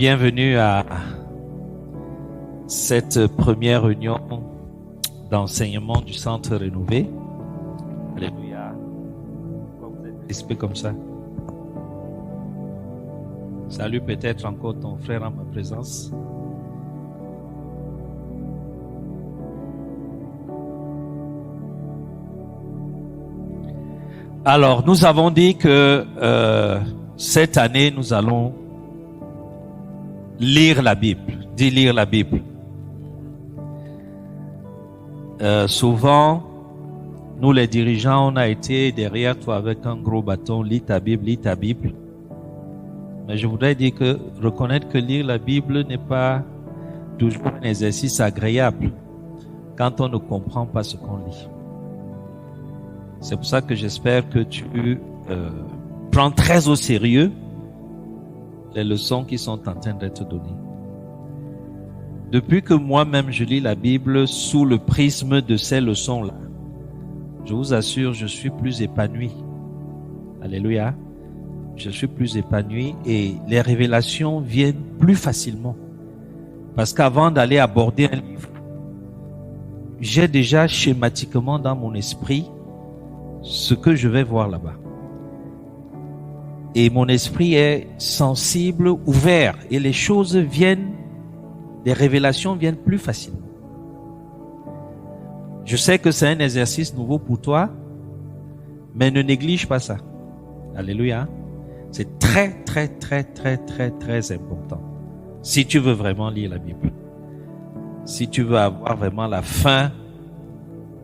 bienvenue à cette première réunion d'enseignement du Centre Rénové. Alléluia. Pourquoi vous êtes crispé comme ça? Salut peut-être encore ton frère en ma présence. Alors, nous avons dit que cette année, nous allons lire la Bible. Dis lire la Bible. Souvent, nous les dirigeants, on a été derrière toi avec un gros bâton. Lis ta Bible, lis ta Bible. Mais je voudrais dire que reconnaître que lire la Bible n'est pas toujours un exercice agréable quand on ne comprend pas ce qu'on lit. C'est pour ça que j'espère que tu prends très au sérieux les leçons qui sont en train d'être données. Depuis que moi-même je lis la Bible sous le prisme de ces leçons-là, je vous assure, je suis plus épanoui. Alléluia. Je suis plus épanoui et les révélations viennent plus facilement. Parce qu'avant d'aller aborder un livre, j'ai déjà schématiquement dans mon esprit ce que je vais voir là-bas. Et mon esprit est sensible, ouvert, et les choses viennent, les révélations viennent plus facilement. Je sais que c'est un exercice nouveau pour toi, mais ne néglige pas ça. Alléluia. C'est très, très, très, très, très, très important. Si tu veux vraiment lire la Bible. Si tu veux avoir vraiment la faim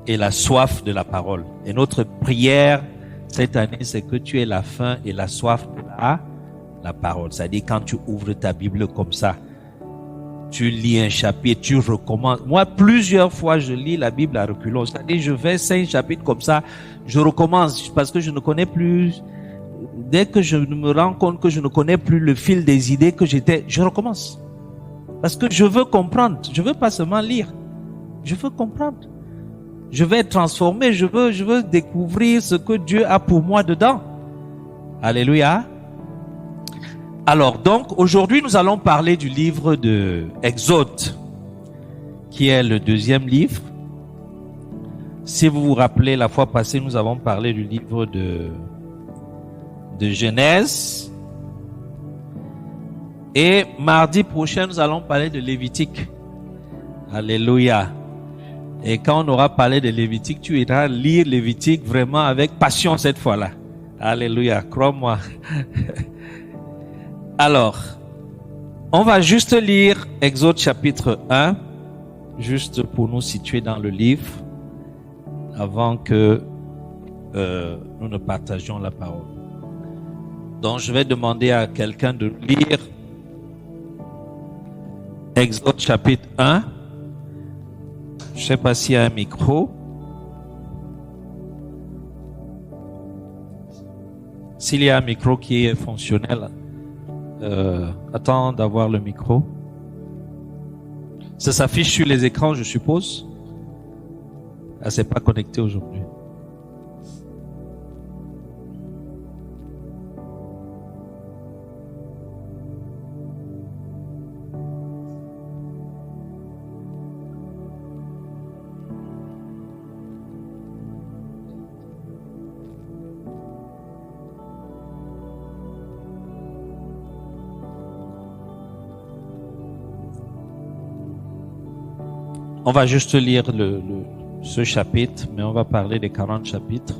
et la soif de la parole. Et notre prière cette année, c'est que tu aies la faim et la soif de la parole. C'est-à-dire quand tu ouvres ta Bible comme ça, tu lis un chapitre, tu recommences. Moi, plusieurs fois, je lis la Bible à reculons. C'est-à-dire, je fais 5 chapitres comme ça, je recommence parce que je ne connais plus. Dès que je me rends compte que je ne connais plus le fil des idées que je recommence. Parce que je veux comprendre. Je veux pas seulement lire. Je veux comprendre. Je vais être transformé. Je veux découvrir ce que Dieu a pour moi dedans. Alléluia. Alors, donc, aujourd'hui, nous allons parler du livre de Exode, qui est le deuxième livre. Si vous vous rappelez, la fois passée, nous avons parlé du livre de Genèse. Et mardi prochain, nous allons parler de Lévitique. Alléluia. Et quand on aura parlé de Lévitique, tu iras lire Lévitique vraiment avec passion cette fois-là. Alléluia, crois-moi. Alors, on va juste lire Exode chapitre 1, juste pour nous situer dans le livre, avant que nous ne partagions la parole. Donc, je vais demander à quelqu'un de lire Exode chapitre 1. Je ne sais pas s'il y a un micro. S'il y a un micro qui est fonctionnel, attends d'avoir le micro. Ça s'affiche sur les écrans, je suppose. Ah, c'est pas connecté aujourd'hui. On va juste lire ce chapitre, mais on va parler des 40 chapitres.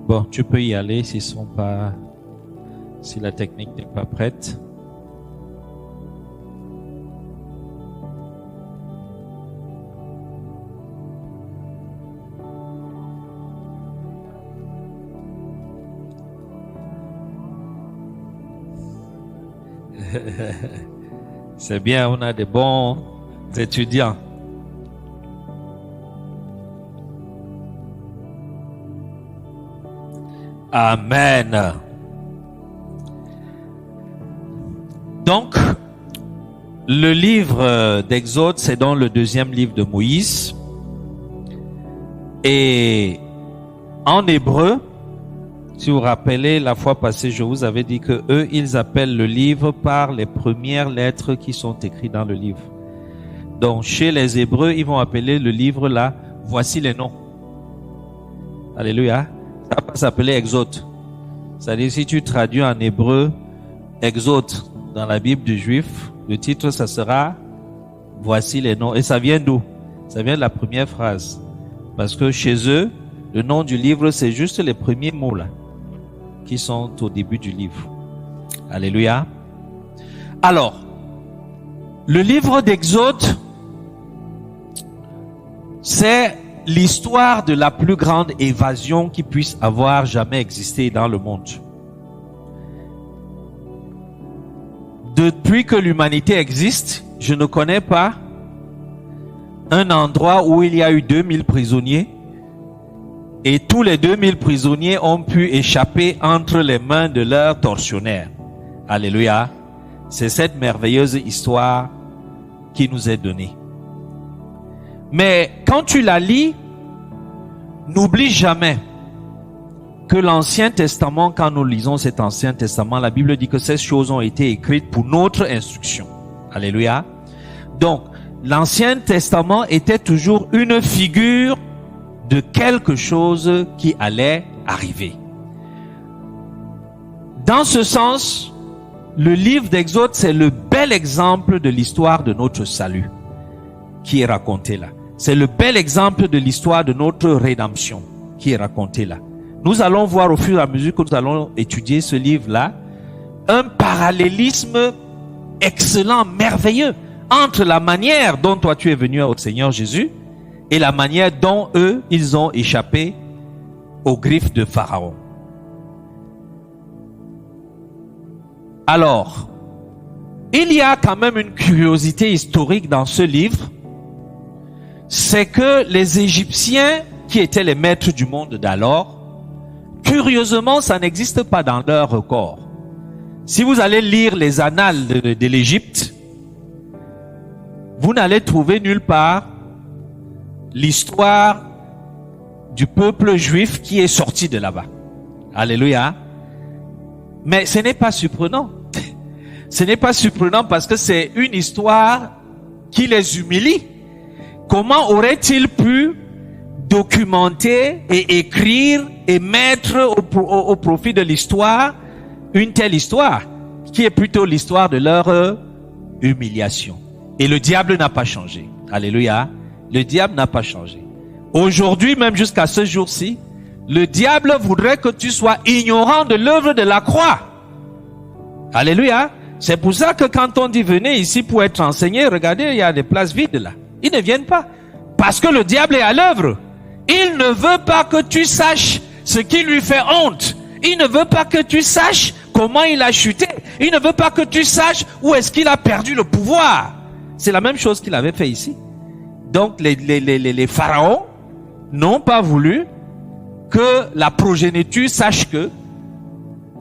Bon, tu peux y aller si la technique n'est pas prête. C'est bien, on a des bons étudiants. Amen. Donc, le livre d'Exode, c'est dans le deuxième livre de Moïse. Et en hébreu, si vous vous rappelez, la fois passée, je vous avais dit que eux, ils appellent le livre par les premières lettres qui sont écrites dans le livre. Donc, chez les Hébreux, ils vont appeler le livre là, voici les noms. Alléluia. Ça va s'appeler Exode. C'est-à-dire, si tu traduis en hébreu Exode dans la Bible du Juif, le titre, ça sera voici les noms. Et ça vient d'où? Ça vient de la première phrase. Parce que chez eux, le nom du livre, c'est juste les premiers mots là, qui sont au début du livre. Alléluia. Alors, le livre d'Exode, c'est l'histoire de la plus grande évasion qui puisse avoir jamais existé dans le monde. Depuis que l'humanité existe, je ne connais pas un endroit où il y a eu 2000 prisonniers et tous les 2000 prisonniers ont pu échapper entre les mains de leurs tortionnaires. Alléluia. C'est cette merveilleuse histoire qui nous est donnée. Mais quand tu la lis, n'oublie jamais que l'Ancien Testament, quand nous lisons cet Ancien Testament, la Bible dit que ces choses ont été écrites pour notre instruction. Alléluia. Donc, l'Ancien Testament était toujours une figure de quelque chose qui allait arriver. Dans ce sens, le livre d'Exode, c'est le bel exemple de l'histoire de notre salut qui est raconté là. C'est le bel exemple de l'histoire de notre rédemption qui est raconté là. Nous allons voir au fur et à mesure que nous allons étudier ce livre-là, un parallélisme excellent, merveilleux, entre la manière dont toi tu es venu au Seigneur Jésus et la manière dont eux, ils ont échappé aux griffes de Pharaon. Alors, il y a quand même une curiosité historique dans ce livre, c'est que les Égyptiens, qui étaient les maîtres du monde d'alors, curieusement, ça n'existe pas dans leur record. Si vous allez lire les annales de l'Égypte, vous n'allez trouver nulle part l'histoire du peuple juif qui est sorti de là-bas. Alléluia. Mais ce n'est pas surprenant. Ce n'est pas surprenant parce que c'est une histoire qui les humilie. Comment auraient-ils pu documenter et écrire et mettre au profit de l'histoire une telle histoire qui est plutôt l'histoire de leur humiliation? Et le diable n'a pas changé. Alléluia. Le diable n'a pas changé. Aujourd'hui, même jusqu'à ce jour-ci, le diable voudrait que tu sois ignorant de l'œuvre de la croix. Alléluia. C'est pour ça que quand on dit venez ici pour être enseigné, regardez, il y a des places vides là. Ils ne viennent pas. Parce que le diable est à l'œuvre. Il ne veut pas que tu saches ce qui lui fait honte. Il ne veut pas que tu saches comment il a chuté. Il ne veut pas que tu saches où est-ce qu'il a perdu le pouvoir. C'est la même chose qu'il avait fait ici. Donc les pharaons n'ont pas voulu que la progéniture sache que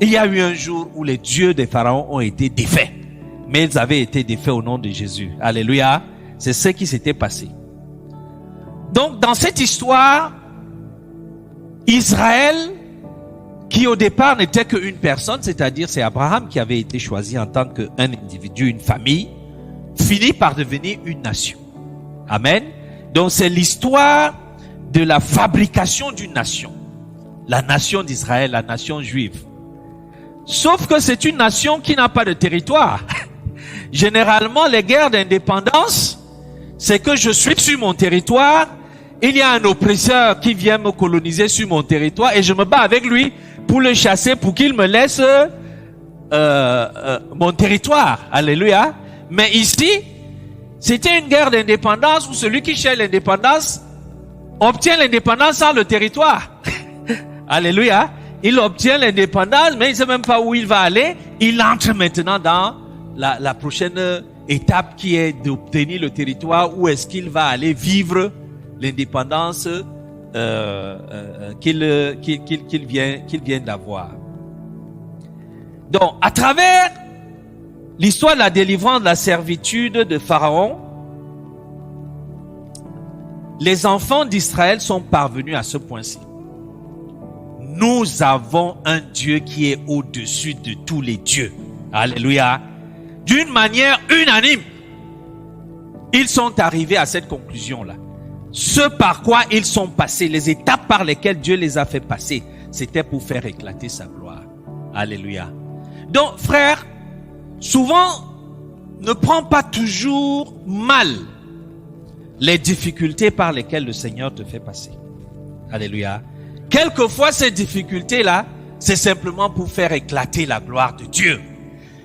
il y a eu un jour où les dieux des pharaons ont été défaits. Mais ils avaient été défaits au nom de Jésus. Alléluia. C'est ce qui s'était passé. Donc, dans cette histoire, Israël, qui au départ n'était qu'une personne, c'est-à-dire c'est Abraham qui avait été choisi en tant qu'un individu, une famille, finit par devenir une nation. Amen. Donc, c'est l'histoire de la fabrication d'une nation. La nation d'Israël, la nation juive. Sauf que c'est une nation qui n'a pas de territoire. Généralement, les guerres d'indépendance, c'est que je suis sur mon territoire, il y a un oppresseur qui vient me coloniser sur mon territoire et je me bats avec lui pour le chasser, pour qu'il me laisse mon territoire. Alléluia. Mais ici, c'était une guerre d'indépendance où celui qui cherche l'indépendance obtient l'indépendance sans le territoire. Alléluia. Il obtient l'indépendance, mais il ne sait même pas où il va aller. Il entre maintenant dans la prochaine étape qui est d'obtenir le territoire où est-ce qu'il va aller vivre l'indépendance qu'il vient d'avoir. Donc, à travers l'histoire de la délivrance de la servitude de Pharaon, les enfants d'Israël sont parvenus à ce point-ci. Nous avons un Dieu qui est au-dessus de tous les dieux. Alléluia. D'une manière unanime, ils sont arrivés à cette conclusion-là. Ce par quoi ils sont passés, les étapes par lesquelles Dieu les a fait passer, c'était pour faire éclater sa gloire. Alléluia. Donc, frère, souvent, ne prends pas toujours mal les difficultés par lesquelles le Seigneur te fait passer. Alléluia. Quelquefois, ces difficultés-là, c'est simplement pour faire éclater la gloire de Dieu.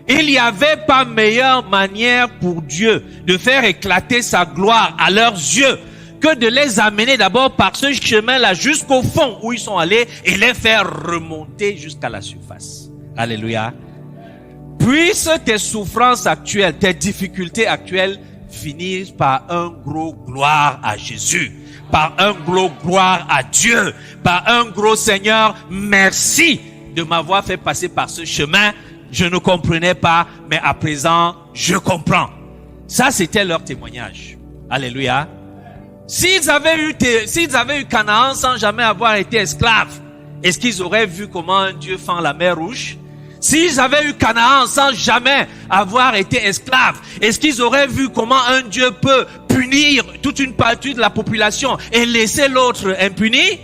Il n'y avait pas meilleure manière pour Dieu de faire éclater sa gloire à leurs yeux que de les amener d'abord par ce chemin-là jusqu'au fond où ils sont allés et les faire remonter jusqu'à la surface. Alléluia. Puisse tes souffrances actuelles, tes difficultés actuelles finissent par un gros gloire à Jésus, par un gros gloire à Dieu, par un gros Seigneur, merci de m'avoir fait passer par ce chemin. Je ne comprenais pas, mais à présent, je comprends. Ça, c'était leur témoignage. Alléluia. S'ils avaient eu Canaan sans jamais avoir été esclaves, est-ce qu'ils auraient vu comment un Dieu fend la mer Rouge? S'ils avaient eu Canaan sans jamais avoir été esclaves, est-ce qu'ils auraient vu comment un Dieu peut punir toute une partie de la population et laisser l'autre impuni?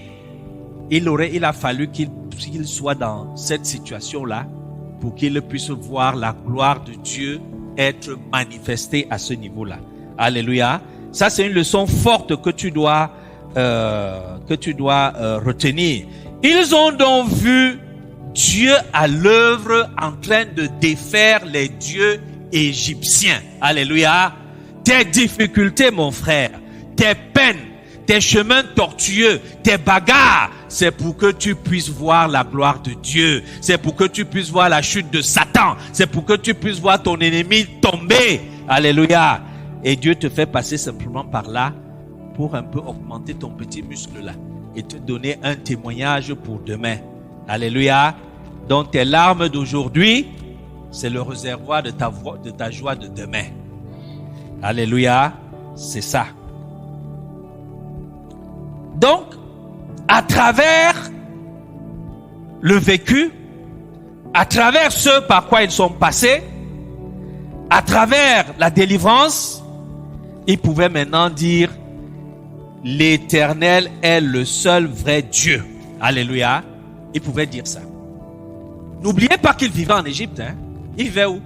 Il a fallu qu'il soit dans cette situation-là pour qu'il puisse voir la gloire de Dieu être manifestée à ce niveau-là. Alléluia. Ça, c'est une leçon forte que tu dois retenir. Ils ont donc vu Dieu à l'œuvre en train de défaire les dieux égyptiens. Alléluia. Tes difficultés, mon frère, tes peines, tes chemins tortueux, tes bagarres, c'est pour que tu puisses voir la gloire de Dieu. C'est pour que tu puisses voir la chute de Satan. C'est pour que tu puisses voir ton ennemi tomber. Alléluia. Et Dieu te fait passer simplement par là pour un peu augmenter ton petit muscle là et te donner un témoignage pour demain. Alléluia. Donc tes larmes d'aujourd'hui, c'est le réservoir de ta joie de demain. Alléluia. C'est ça. Donc, à travers le vécu, à travers ce par quoi ils sont passés, à travers la délivrance, ils pouvaient maintenant dire l'Éternel est le seul vrai Dieu. Alléluia. Ils pouvaient dire ça. N'oubliez pas qu'ils vivaient en Égypte. Ils vivaient où?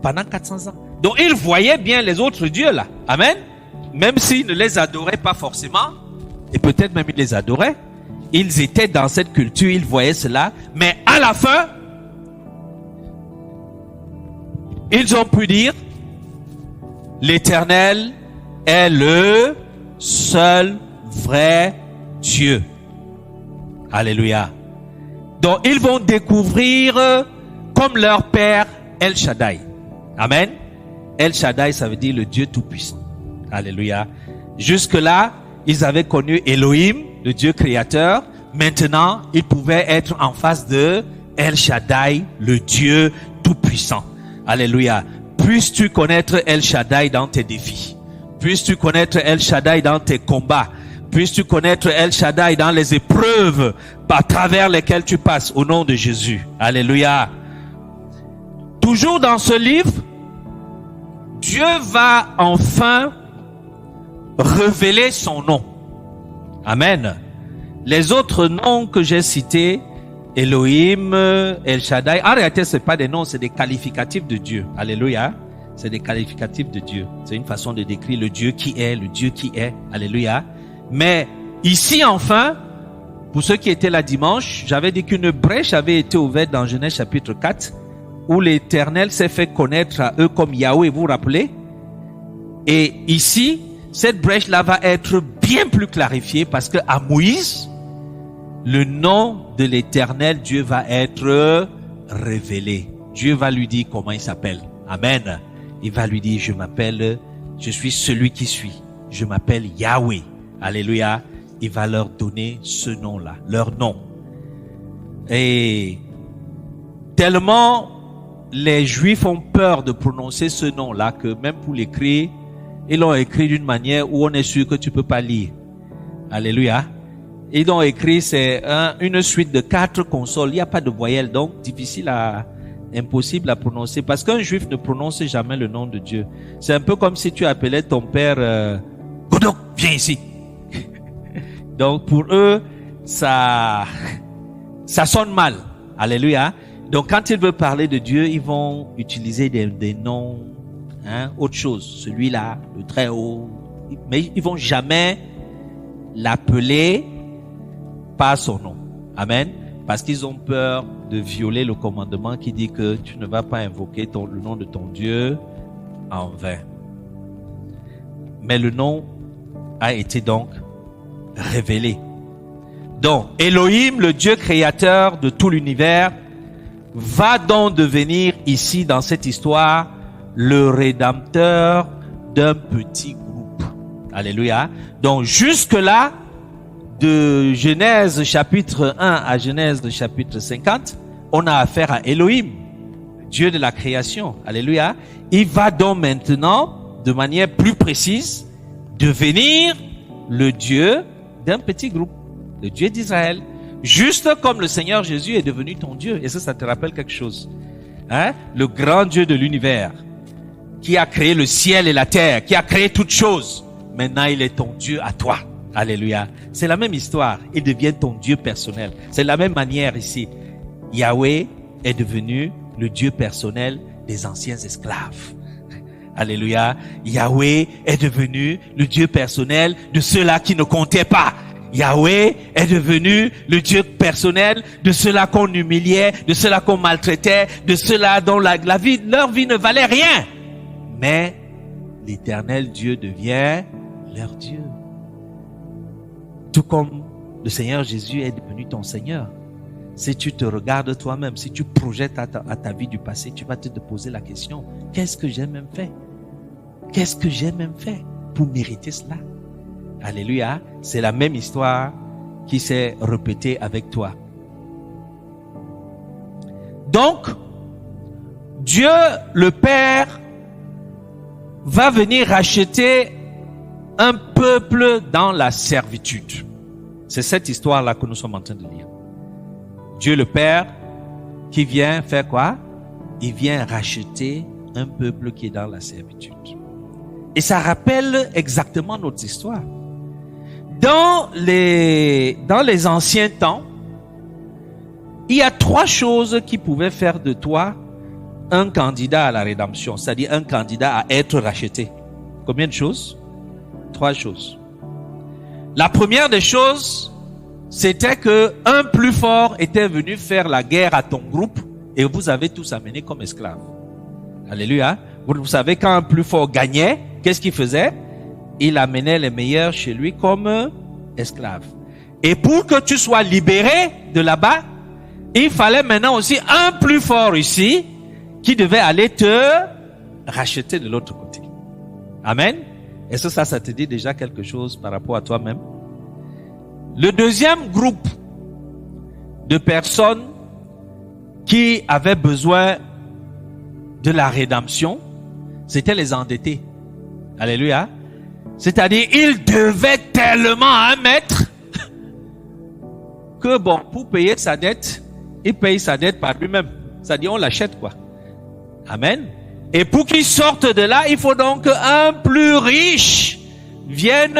Pendant 400 ans. Donc ils voyaient bien les autres dieux là. Amen. Même s'ils ne les adoraient pas forcément, et peut-être même ils les adoraient, ils étaient dans cette culture, ils voyaient cela. Mais à la fin, ils ont pu dire l'Éternel est le seul vrai Dieu. Alléluia. Donc ils vont découvrir comme leur père El Shaddai. Amen. El Shaddai, ça veut dire le Dieu tout-puissant. Alléluia. Jusque-là, ils avaient connu Elohim, le Dieu créateur. Maintenant, ils pouvaient être en face de El Shaddai, le Dieu tout-puissant. Alléluia. Puisses-tu connaître El Shaddai dans tes défis. Puisses-tu connaître El Shaddai dans tes combats. Puisses-tu connaître El Shaddai dans les épreuves par travers lesquelles tu passes au nom de Jésus. Alléluia. Toujours dans ce livre, Dieu va enfin révéler son nom. Amen. Les autres noms que j'ai cités, Elohim, El Shaddai, en réalité, ce n'est pas des noms, c'est des qualificatifs de Dieu. Alléluia. C'est des qualificatifs de Dieu. C'est une façon de décrire le Dieu qui est, le Dieu qui est. Alléluia. Mais ici, enfin, pour ceux qui étaient là dimanche, j'avais dit qu'une brèche avait été ouverte dans Genèse chapitre 4, où l'Éternel s'est fait connaître à eux comme Yahweh, vous vous rappelez? Et ici, cette brèche-là va être bien plus clarifiée parce que à Moïse, le nom de l'Éternel, Dieu va être révélé. Dieu va lui dire comment il s'appelle. Amen. Il va lui dire, je suis celui qui suis. Je m'appelle Yahweh. Alléluia. Il va leur donner ce nom-là, leur nom. Et tellement les Juifs ont peur de prononcer ce nom-là, que même pour l'écrire, ils l'ont écrit d'une manière où on est sûr que tu peux pas lire. Alléluia. Ils l'ont écrit, c'est une suite de 4 consonnes. Il n'y a pas de voyelles, donc impossible à prononcer. Parce qu'un Juif ne prononce jamais le nom de Dieu. C'est un peu comme si tu appelais ton père Godok, viens ici. Donc pour eux, ça sonne mal. Alléluia. Donc quand ils veulent parler de Dieu, ils vont utiliser des noms, autre chose. Celui-là, le très haut. Mais ils vont jamais l'appeler par son nom. Amen. Parce qu'ils ont peur de violer le commandement qui dit que tu ne vas pas invoquer le nom de ton Dieu en vain. Mais le nom a été donc révélé. Donc, Elohim, le Dieu créateur de tout l'univers, va donc devenir ici, dans cette histoire, le rédempteur d'un petit groupe. Alléluia. Donc, jusque-là, de Genèse chapitre 1 à Genèse chapitre 50, on a affaire à Elohim, Dieu de la création. Alléluia. Il va donc maintenant, de manière plus précise, devenir le Dieu d'un petit groupe, le Dieu d'Israël. Juste comme le Seigneur Jésus est devenu ton Dieu. Et ça te rappelle quelque chose. Le grand Dieu de l'univers, qui a créé le ciel et la terre, qui a créé toutes choses. Maintenant, il est ton Dieu à toi. Alléluia. C'est la même histoire. Il devient ton Dieu personnel. C'est la même manière ici. Yahweh est devenu le Dieu personnel des anciens esclaves. Alléluia. Yahweh est devenu le Dieu personnel de ceux-là qui ne comptaient pas. Yahweh est devenu le Dieu personnel de ceux-là qu'on humiliait, de ceux-là qu'on maltraitait, de ceux-là dont leur vie ne valait rien. Mais l'Éternel Dieu devient leur Dieu. Tout comme le Seigneur Jésus est devenu ton Seigneur. Si tu te regardes toi-même, si tu projettes à ta vie du passé, tu vas te poser la question, qu'est-ce que j'ai même fait? Qu'est-ce que j'ai même fait pour mériter cela? Alléluia. C'est la même histoire qui s'est répétée avec toi. Donc, Dieu, le Père, va venir racheter un peuple dans la servitude. C'est cette histoire-là que nous sommes en train de lire. Dieu le Père qui vient faire quoi? Il vient racheter un peuple qui est dans la servitude. Et ça rappelle exactement notre histoire. Dans les anciens temps, il y a 3 choses qui pouvaient faire de toi un candidat à la rédemption, c'est-à-dire un candidat à être racheté. Combien de choses? 3 choses. La première des choses, c'était que un plus fort était venu faire la guerre à ton groupe et vous avez tous amené comme esclaves. Alléluia. Vous savez, quand un plus fort gagnait, qu'est-ce qu'il faisait? Il amenait les meilleurs chez lui comme esclaves. Et pour que tu sois libéré de là-bas, il fallait maintenant aussi un plus fort ici qui devait aller te racheter de l'autre côté. Amen. Est-ce que ça te dit déjà quelque chose par rapport à toi-même? Le deuxième groupe de personnes qui avaient besoin de la rédemption, c'était les endettés. Alléluia. C'est-à-dire, ils devaient tellement à un maître que bon, pour payer sa dette, il paye sa dette par lui-même. C'est-à-dire, on l'achète quoi. Amen. Et pour qu'il sorte de là, il faut donc qu'un plus riche vienne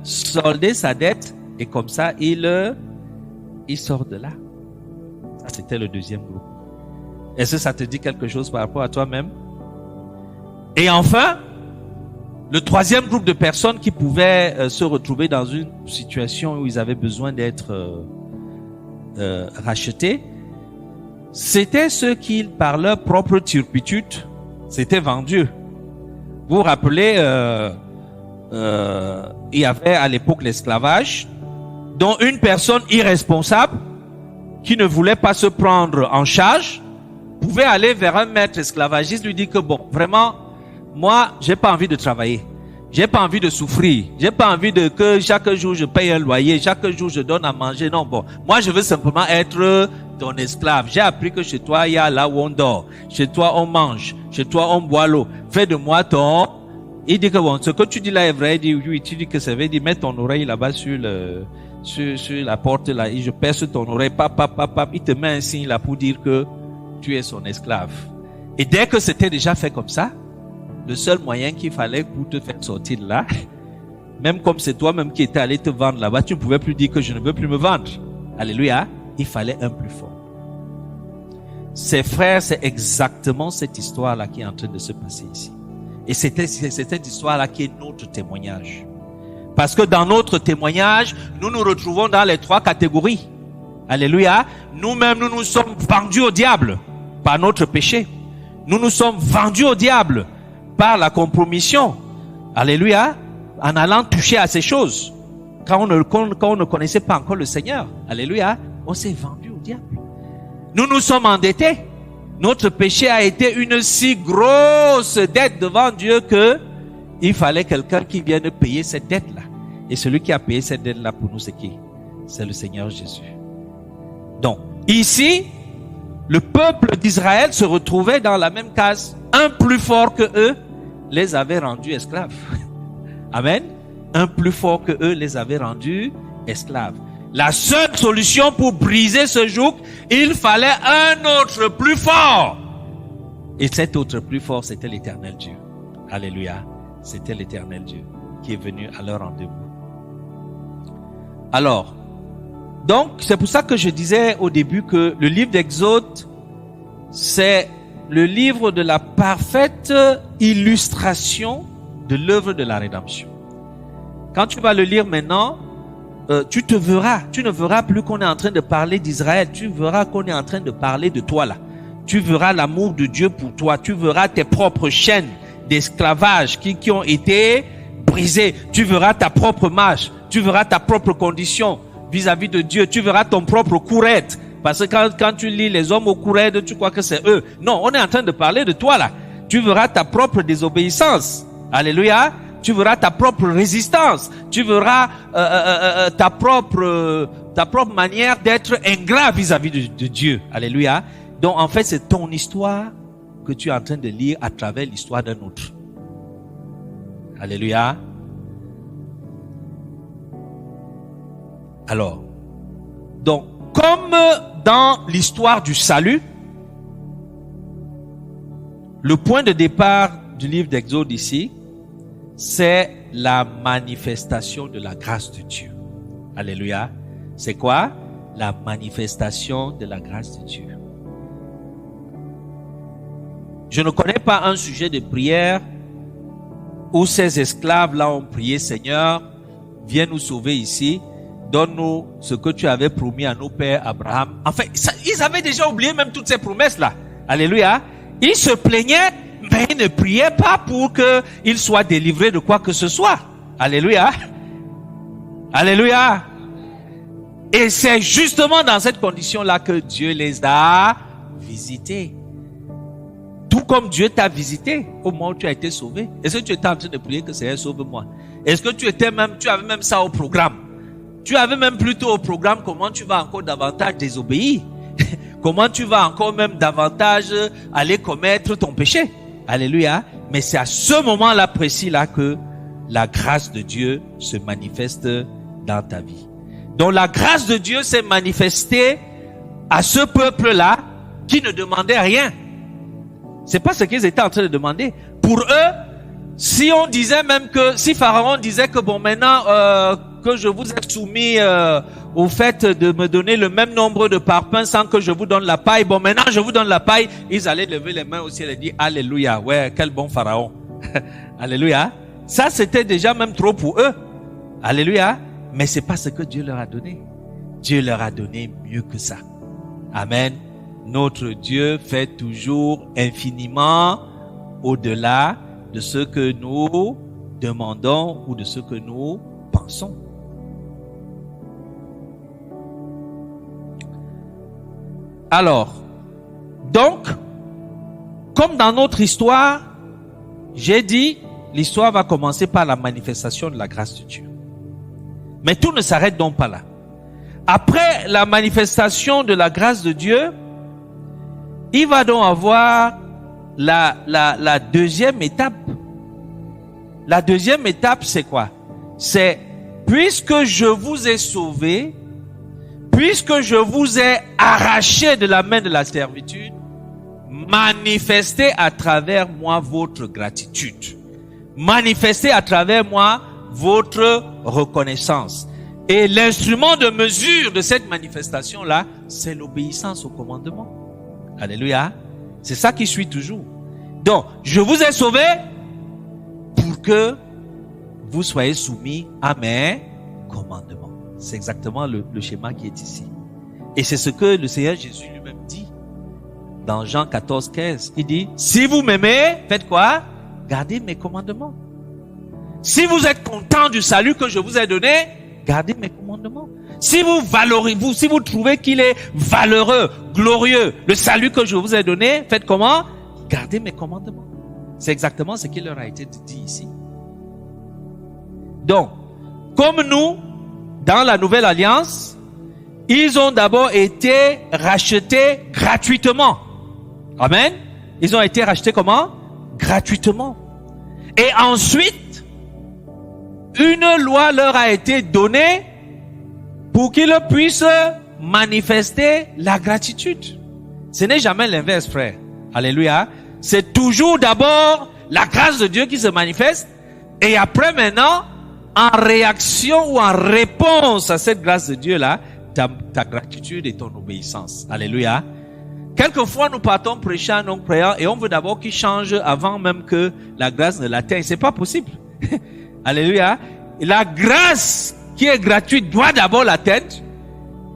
solder sa dette. Et comme ça, il sort de là. Ça, c'était le deuxième groupe. Est-ce que ça te dit quelque chose par rapport à toi-même? Et enfin, le troisième groupe de personnes qui pouvaient se retrouver dans une situation où ils avaient besoin d'être rachetés, c'était ceux qui, par leur propre turpitude, s'étaient vendus. Vous vous rappelez, il y avait à l'époque l'esclavage, dont une personne irresponsable qui ne voulait pas se prendre en charge pouvait aller vers un maître esclavagiste lui dire que bon, vraiment, moi, j'ai pas envie de travailler. J'ai pas envie de souffrir. J'ai pas envie de que chaque jour je paye un loyer, chaque jour je donne à manger. Non, bon. Moi, je veux simplement être ton esclave. J'ai appris que chez toi, il y a là où on dort. Chez toi, on mange. Chez toi, on boit l'eau. Fais de moi ton... Il dit que bon, ce que tu dis là est vrai. Il dit oui, tu dis que ça veut dire mets ton oreille là-bas sur la porte là. Et je perce ton oreille. Pap. Il te met un signe là pour dire que tu es son esclave. Et dès que c'était déjà fait comme ça, le seul moyen qu'il fallait pour te faire sortir de là, même comme c'est toi-même qui étais allé te vendre là-bas, tu ne pouvais plus dire que je ne veux plus me vendre. Alléluia. Il fallait un plus fort. Ses frères, c'est exactement cette histoire-là qui est en train de se passer ici. Et c'est cette histoire-là qui est notre témoignage. Parce que dans notre témoignage, nous nous retrouvons dans les 3 catégories. Alléluia. Nous-mêmes, nous nous sommes vendus au diable par notre péché. Nous nous sommes vendus au diable par la compromission. Alléluia. En allant toucher à ces choses. Quand on ne connaissait pas encore le Seigneur. Alléluia. On s'est vendu au diable. Nous nous sommes endettés. Notre péché a été une si grosse dette devant Dieu que il fallait quelqu'un qui vienne payer cette dette-là. Et celui qui a payé cette dette-là pour nous, c'est qui? C'est le Seigneur Jésus. Donc, ici, le peuple d'Israël se retrouvait dans la même case. Un plus fort que eux les avait rendus esclaves. Amen. Un plus fort que eux les avait rendus esclaves. La seule solution pour briser ce joug, il fallait un autre plus fort. Et cet autre plus fort, c'était l'Éternel Dieu. Alléluia. C'était l'Éternel Dieu qui est venu à leur rendez-vous. Alors, donc, c'est pour ça que je disais au début que le livre d'Exode, c'est le livre de la parfaite illustration de l'œuvre de la rédemption. Quand tu vas le lire maintenant, tu ne verras plus qu'on est en train de parler d'Israël, tu verras qu'on est en train de parler de toi là. Tu verras l'amour de Dieu pour toi, tu verras tes propres chaînes d'esclavage qui ont été brisées, tu verras ta propre marche, tu verras ta propre condition vis-à-vis de Dieu, tu verras ton propre courette. Parce que quand tu lis les hommes au courette, tu crois que c'est eux. Non, on est en train de parler de toi là. Tu verras ta propre désobéissance. Alléluia. Tu verras ta propre résistance. Tu verras ta propre manière d'être ingrat vis-à-vis de Dieu. Alléluia. Donc en fait, c'est ton histoire que tu es en train de lire à travers l'histoire d'un autre. Alléluia. Alors, donc, comme dans l'histoire du salut, le point de départ du livre d'Exode ici, c'est la manifestation de la grâce de Dieu. Alléluia. C'est quoi? La manifestation de la grâce de Dieu. Je ne connais pas un sujet de prière où ces esclaves-là ont prié, Seigneur, viens nous sauver ici. Donne-nous ce que tu avais promis à nos pères Abraham. En fait, ils avaient déjà oublié même toutes ces promesses-là. Alléluia. Ils se plaignaient, mais ils ne priaient pas pour qu'ils soient délivrés de quoi que ce soit. Alléluia. Alléluia. Et c'est justement dans cette condition-là que Dieu les a visités. Tout comme Dieu t'a visité au moment où tu as été sauvé. Est-ce que tu étais en train de prier que Seigneur sauve-moi? Est-ce que tu avais même ça au programme? Tu avais même plutôt au programme comment tu vas encore davantage désobéir. Comment tu vas encore même davantage aller commettre ton péché. Alléluia. Mais c'est à ce moment-là précis-là que la grâce de Dieu se manifeste dans ta vie. Donc la grâce de Dieu s'est manifestée à ce peuple-là qui ne demandait rien. C'est pas ce qu'ils étaient en train de demander. Pour eux, si on disait même que, si Pharaon disait que bon maintenant que je vous ai soumis au fait de me donner le même nombre de parpaings sans que je vous donne la paille, bon maintenant je vous donne la paille, ils allaient lever les mains au ciel et dire Alléluia, ouais, quel bon Pharaon. Alléluia. Ça c'était déjà même trop pour eux. Alléluia. Mais c'est pas ce que Dieu leur a donné. Dieu leur a donné mieux que ça. Amen. Notre Dieu fait toujours infiniment au-delà de ce que nous demandons ou de ce que nous pensons. Alors, donc, comme dans notre histoire, j'ai dit, l'histoire va commencer par la manifestation de la grâce de Dieu. Mais tout ne s'arrête donc pas là. Après la manifestation de la grâce de Dieu, il va donc avoir la deuxième étape. La deuxième étape, c'est quoi? C'est, puisque je vous ai sauvé, puisque je vous ai arraché de la main de la servitude, manifestez à travers moi votre gratitude. Manifestez à travers moi votre reconnaissance. Et l'instrument de mesure de cette manifestation-là, c'est l'obéissance au commandement. Alléluia. C'est ça qui suit toujours. Donc, je vous ai sauvé pour que vous soyez soumis à mes commandements. C'est exactement le schéma qui est ici. Et c'est ce que le Seigneur Jésus lui-même dit dans Jean 14, 15. Il dit, si vous m'aimez, faites quoi? Gardez mes commandements. Si vous êtes content du salut que je vous ai donné, gardez mes commandements. Si vous valorisez, si vous trouvez qu'il est valeureux, glorieux, le salut que je vous ai donné, faites comment? Gardez mes commandements. C'est exactement ce qui leur a été dit ici. Donc, comme nous, dans la nouvelle alliance, ils ont d'abord été rachetés gratuitement. Amen. Ils ont été rachetés comment? Gratuitement. Et ensuite, une loi leur a été donnée pour qu'ils puissent manifester la gratitude. Ce n'est jamais l'inverse, frère. Alléluia. C'est toujours d'abord la grâce de Dieu qui se manifeste. Et après maintenant, en réaction ou en réponse à cette grâce de Dieu-là, ta gratitude et ton obéissance. Alléluia. Quelquefois, nous partons prêcher à nos croyants et on veut d'abord qu'ils changent avant même que la grâce ne l'atteigne. C'est pas possible. Alléluia. La grâce qui est gratuite doit d'abord l'atteindre.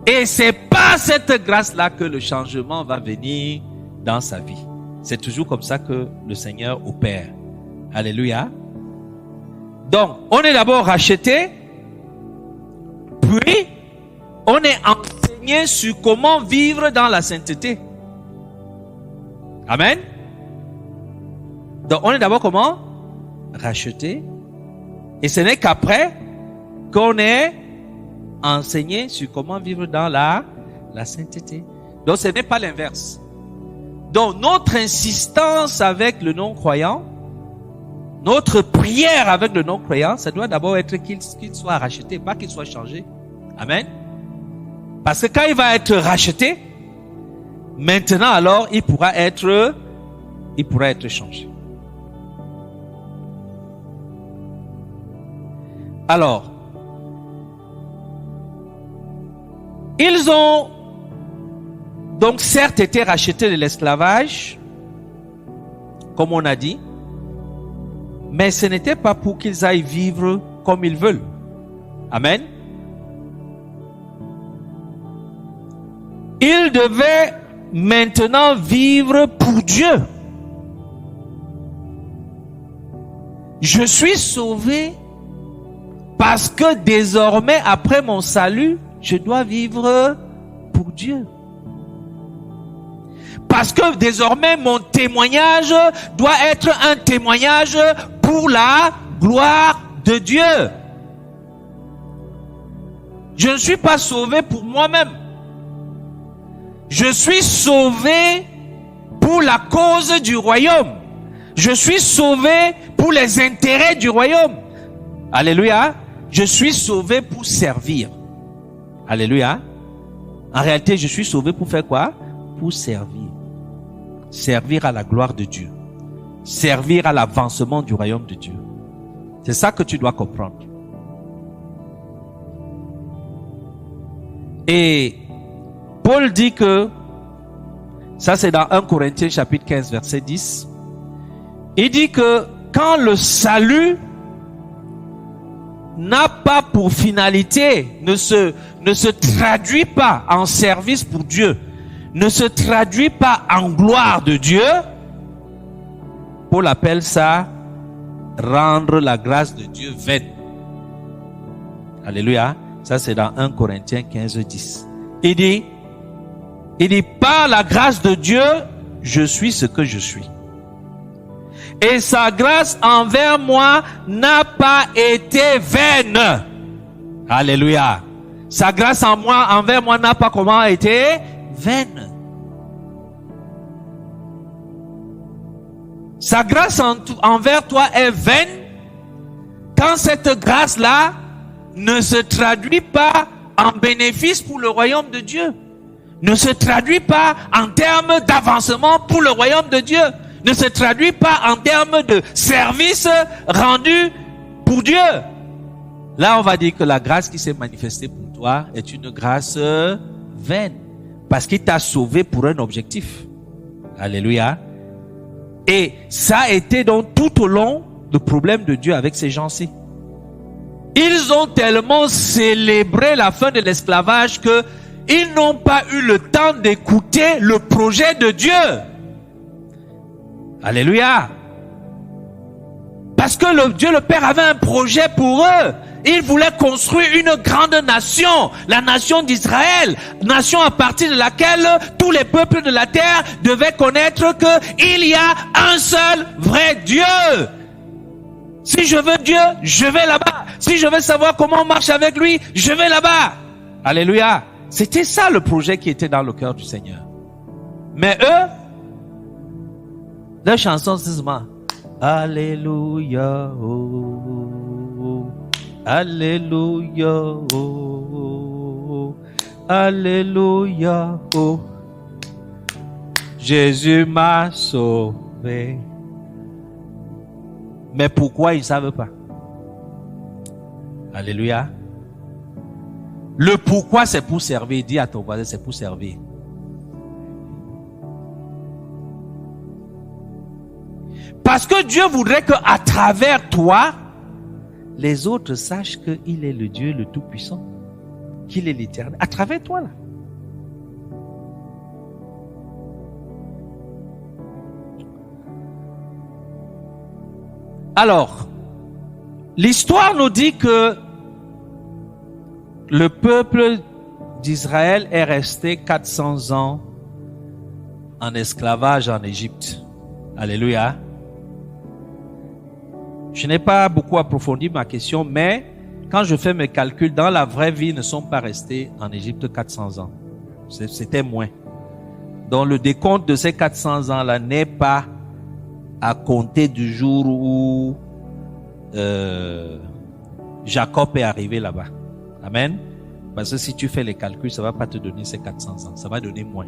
Et c'est par cette grâce-là que le changement va venir dans sa vie. C'est toujours comme ça que le Seigneur opère. Alléluia. Donc, on est d'abord racheté, puis on est enseigné sur comment vivre dans la sainteté. Amen. Donc, on est d'abord comment? Racheté. Et ce n'est qu'après qu'on est enseigné sur comment vivre dans la sainteté. Donc, ce n'est pas l'inverse. Donc, notre insistance avec le non-croyant, notre prière avec le non-croyant, ça doit d'abord être qu'il soit racheté, pas qu'il soit changé. Amen. Parce que quand il va être racheté, maintenant alors, il pourra être changé. Alors, ils ont donc certes été rachetés de l'esclavage, comme on a dit, mais ce n'était pas pour qu'ils aillent vivre comme ils veulent. Amen. Ils devaient maintenant vivre pour Dieu. Je suis sauvé parce que désormais, après mon salut, je dois vivre pour Dieu. Parce que désormais, mon témoignage doit être un témoignage pour la gloire de Dieu. Je ne suis pas sauvé pour moi-même. Je suis sauvé pour la cause du royaume. Je suis sauvé pour les intérêts du royaume. Alléluia. Je suis sauvé pour servir. Alléluia. En réalité, je suis sauvé pour faire quoi? Pour servir. Servir à la gloire de Dieu. Servir à l'avancement du royaume de Dieu. C'est ça que tu dois comprendre. Et Paul dit que, ça c'est dans 1 Corinthiens chapitre 15 verset 10, il dit que quand le salut n'a pas pour finalité, ne se traduit pas en service pour Dieu, ne se traduit pas en gloire de Dieu, Paul appelle ça rendre la grâce de Dieu vaine. Alléluia. Ça c'est dans 1 Corinthiens 15, 10. Il dit, par la grâce de Dieu, je suis ce que je suis. Et sa grâce envers moi n'a pas été vaine. Alléluia. Sa grâce envers moi n'a pas comment été vaine. Sa grâce envers toi est vaine quand cette grâce-là ne se traduit pas en bénéfice pour le royaume de Dieu. Ne se traduit pas en termes d'avancement pour le royaume de Dieu. Ne se traduit pas en termes de service rendu pour Dieu. Là, on va dire que la grâce qui s'est manifestée pour toi est une grâce vaine. Parce qu'il t'a sauvé pour un objectif. Alléluia. Et ça a été donc tout au long le problème de Dieu avec ces gens-ci. Ils ont tellement célébré la fin de l'esclavage que ils n'ont pas eu le temps d'écouter le projet de Dieu. Alléluia. Parce que Dieu le Père avait un projet pour eux. Il voulait construire une grande nation, la nation d'Israël, nation à partir de laquelle tous les peuples de la terre devaient connaître qu'il y a un seul vrai Dieu. Si je veux Dieu, je vais là-bas. Si je veux savoir comment on marche avec lui, je vais là-bas. Alléluia. C'était ça le projet qui était dans le cœur du Seigneur. Mais eux, leur chanson, c'est seulement Alléluia, oh, Alléluia, oh, Alléluia, oh, Jésus m'a sauvé. Mais pourquoi ils ne savent pas? Alléluia. Le pourquoi, c'est pour servir. Dis à ton voisin, c'est pour servir. Parce que Dieu voudrait qu'à travers toi, les autres sachent qu'il est le Dieu le Tout-Puissant, qu'il est l'Éternel. À travers toi, là. Alors, l'histoire nous dit que le peuple d'Israël est resté 400 ans en esclavage en Égypte. Alléluia. Je n'ai pas beaucoup approfondi ma question, mais quand je fais mes calculs, dans la vraie vie, ils ne sont pas restés en Égypte 400 ans. C'était moins. Donc le décompte de ces 400 ans-là n'est pas à compter du jour où Jacob est arrivé là-bas. Amen. Parce que si tu fais les calculs, ça ne va pas te donner ces 400 ans. Ça va donner moins.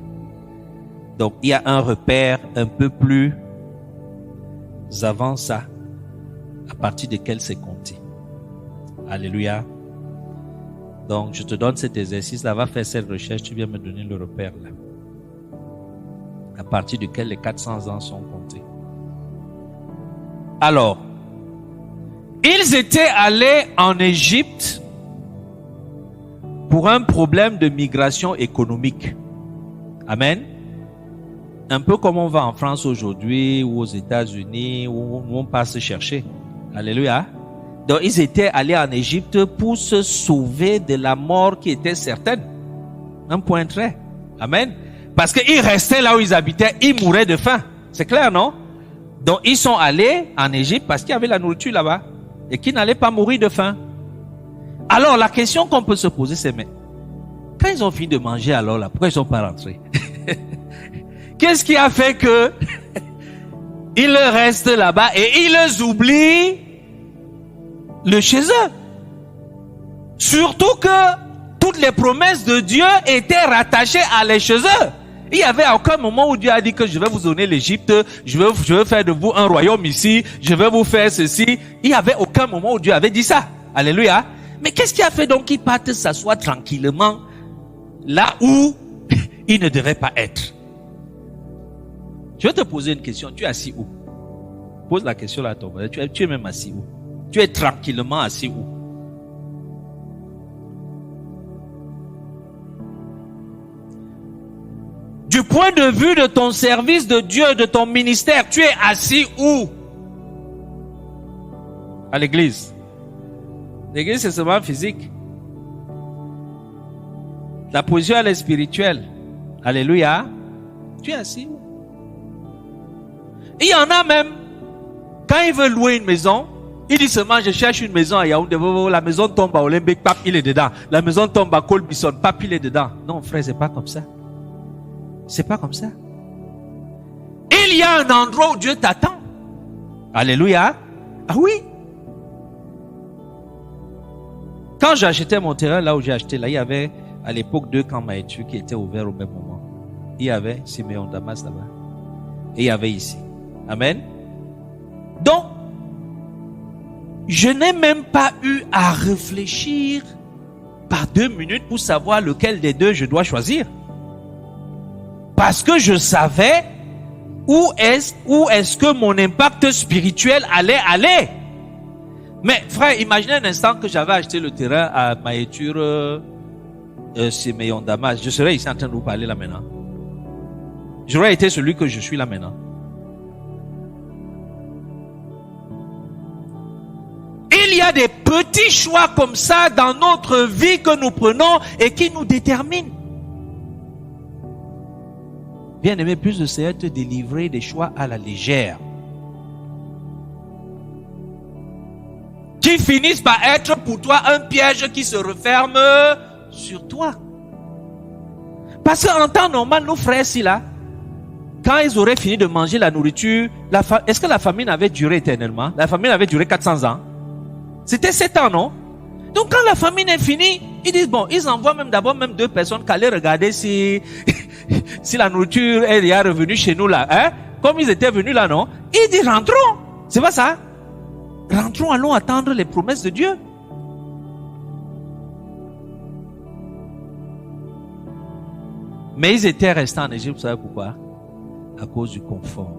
Donc, il y a un repère un peu plus avant ça, à partir duquel c'est compté. Alléluia. Donc, je te donne cet exercice-là. Va faire cette recherche. Tu viens me donner le repère là. À partir duquel les 400 ans sont comptés. Alors, ils étaient allés en Égypte pour un problème de migration économique. Amen. Un peu comme on va en France aujourd'hui ou aux États-Unis où on passe chercher. Alléluia. Donc ils étaient allés en Égypte pour se sauver de la mort qui était certaine. Un point trait. Amen. Parce qu'ils restaient là où ils habitaient, ils mouraient de faim. C'est clair, non? Donc ils sont allés en Égypte parce qu'il y avait la nourriture là-bas et qu'ils n'allaient pas mourir de faim. Alors la question qu'on peut se poser, c'est mais quand ils ont fini de manger alors là, pourquoi ils ne sont pas rentrés? Qu'est-ce qui a fait que ils restent là-bas et ils oublient le chez eux? Surtout que toutes les promesses de Dieu étaient rattachées à les chez eux. Il y avait aucun moment où Dieu a dit que je vais vous donner l'Égypte, je vais faire de vous un royaume ici, je vais vous faire ceci. Il n'y avait aucun moment où Dieu avait dit ça. Alléluia. Mais qu'est-ce qui a fait donc qu'ils partent s'asseoir tranquillement là où ils ne devaient pas être? Je vais te poser une question. Tu es assis où? Pose la question là à ton voisin. Tu es même assis où? Tu es tranquillement assis où? Du point de vue de ton service de Dieu, de ton ministère, tu es assis où? À l'église. L'église, c'est seulement physique. La position, elle est spirituelle. Alléluia. Tu es assis où? Il y en a même, Quand il veut louer une maison, il dit seulement, je cherche une maison à Yaoundé, la maison tombe à Olympique, pape, il est dedans. La maison tombe à Colbison, pape, il est dedans. Non, frère, c'est pas comme ça. C'est pas comme ça. Il y a un endroit où Dieu t'attend. Alléluia. Ah oui. Quand j'ai acheté mon terrain, là où j'ai acheté, là, il y avait à l'époque 2 camps Maïtu qui étaient ouverts au même moment. Il y avait Siméon Damas là-bas. Et il y avait ici. Amen. Donc, je n'ai même pas eu à réfléchir par 2 minutes pour savoir lequel des deux je dois choisir. Parce que je savais où est-ce que mon impact spirituel allait aller. Mais frère, imaginez un instant que j'avais acheté le terrain à Maïture, Siméon Damas. Je serais ici en train de vous parler là maintenant. J'aurais été celui que je suis là maintenant. Il y a des petits choix comme ça dans notre vie que nous prenons et qui nous déterminent. Bien-aimé, plus de Seigneur te délivrer des choix à la légère, qui finissent par être pour toi un piège qui se referme sur toi. Parce qu'en temps normal, nos frères ici là, quand ils auraient fini de manger la nourriture, est-ce que la famine avait duré éternellement? La famine avait duré 400 ans. C'était 7 ans, non? Donc quand la famine est finie, ils disent bon, ils envoient même d'abord 2 personnes qui allaient regarder si si la nourriture est déjà revenue chez nous là, hein? Comme ils étaient venus là, non? Ils disent rentrons. C'est pas ça? Rentrons, allons attendre les promesses de Dieu. Mais ils étaient restés en Égypte, vous savez pourquoi? À cause du confort.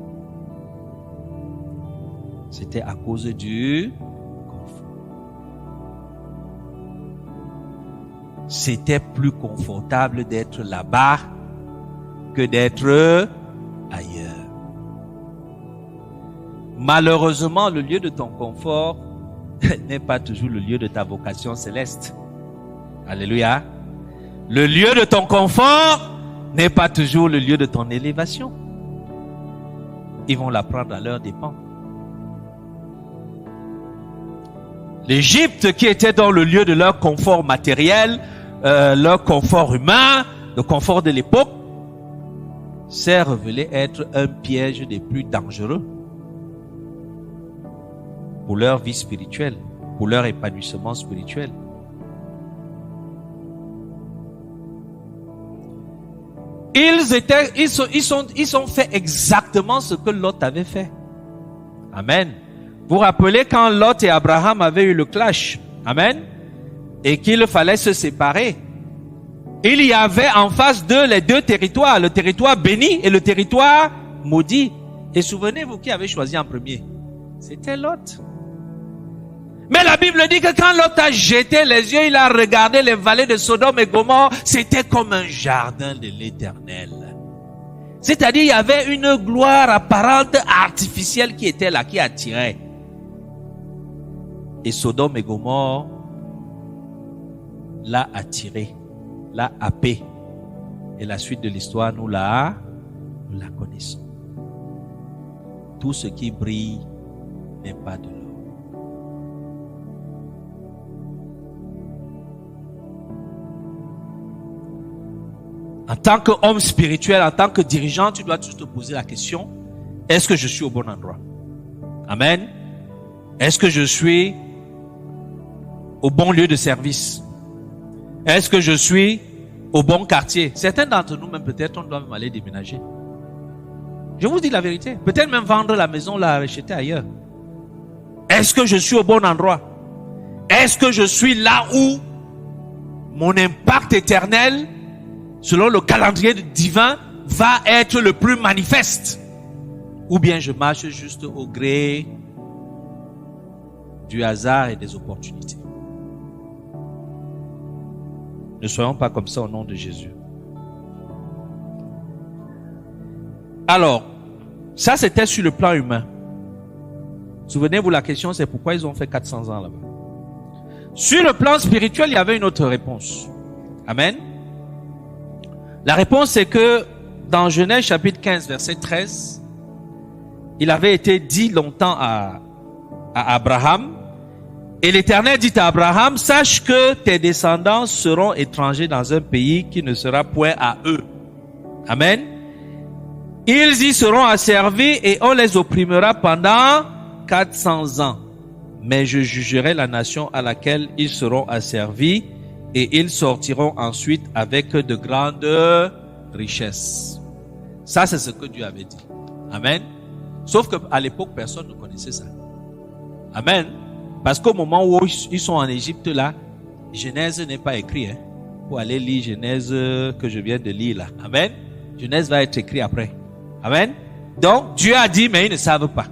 C'était à cause du confort. C'était plus confortable d'être là-bas que d'être ailleurs. Malheureusement, le lieu de ton confort n'est pas toujours le lieu de ta vocation céleste. Alléluia. Le lieu de ton confort n'est pas toujours le lieu de ton élévation. Ils vont l'apprendre à leur dépens. L'Égypte, qui était dans le lieu de leur confort matériel, leur confort humain, le confort de l'époque, s'est révélé être un piège des plus dangereux pour leur vie spirituelle, pour leur épanouissement spirituel. Ils ont fait exactement ce que Lot avait fait. Amen. Vous vous rappelez quand Lot et Abraham avaient eu le clash. Amen. Et qu'il fallait se séparer. Il y avait en face d'eux les 2 territoires, le territoire béni et le territoire maudit. Et souvenez-vous qui avait choisi en premier? C'était Lot. Mais la Bible dit que quand Lot a jeté les yeux, il a regardé les vallées de Sodome et Gomorrhe, c'était comme un jardin de l'Éternel. C'est-à-dire, il y avait une gloire apparente, artificielle qui était là, qui attirait. Et Sodome et Gomorrhe l'a attiré, l'a happé. Et la suite de l'histoire, nous la connaissons. Tout ce qui brille n'est pas de l'or. En tant qu'homme spirituel, en tant que dirigeant, tu dois toujours te poser la question, est-ce que je suis au bon endroit? Amen. Est-ce que je suis au bon lieu de service? Est-ce que je suis au bon quartier? Certains d'entre nous, même peut-être, on doit même aller déménager. Je vous dis la vérité. Peut-être même vendre la maison, la racheter ailleurs. Est-ce que je suis au bon endroit? Est-ce que je suis là où mon impact éternel, selon le calendrier divin, va être le plus manifeste? Ou bien je marche juste au gré du hasard et des opportunités? Ne soyons pas comme ça au nom de Jésus. Alors, ça c'était sur le plan humain. Souvenez-vous, la question c'est pourquoi ils ont fait 400 ans là-bas. Sur le plan spirituel, il y avait une autre réponse. Amen. La réponse c'est que dans Genèse chapitre 15 verset 13, il avait été dit longtemps à à Abraham. Et l'Éternel dit à Abraham, sache que tes descendants seront étrangers dans un pays qui ne sera point à eux. Amen. Ils y seront asservis et on les opprimera pendant 400 ans. Mais je jugerai la nation à laquelle ils seront asservis et ils sortiront ensuite avec de grandes richesses. Ça, c'est ce que Dieu avait dit. Amen. Sauf qu'à l'époque, personne ne connaissait ça. Amen. Parce qu'au moment où ils sont en Égypte là, Genèse n'est pas écrit. Pour aller lire Genèse que je viens de lire là. Amen. Genèse va être écrit après. Amen. Donc, Dieu a dit, mais ils ne savent pas.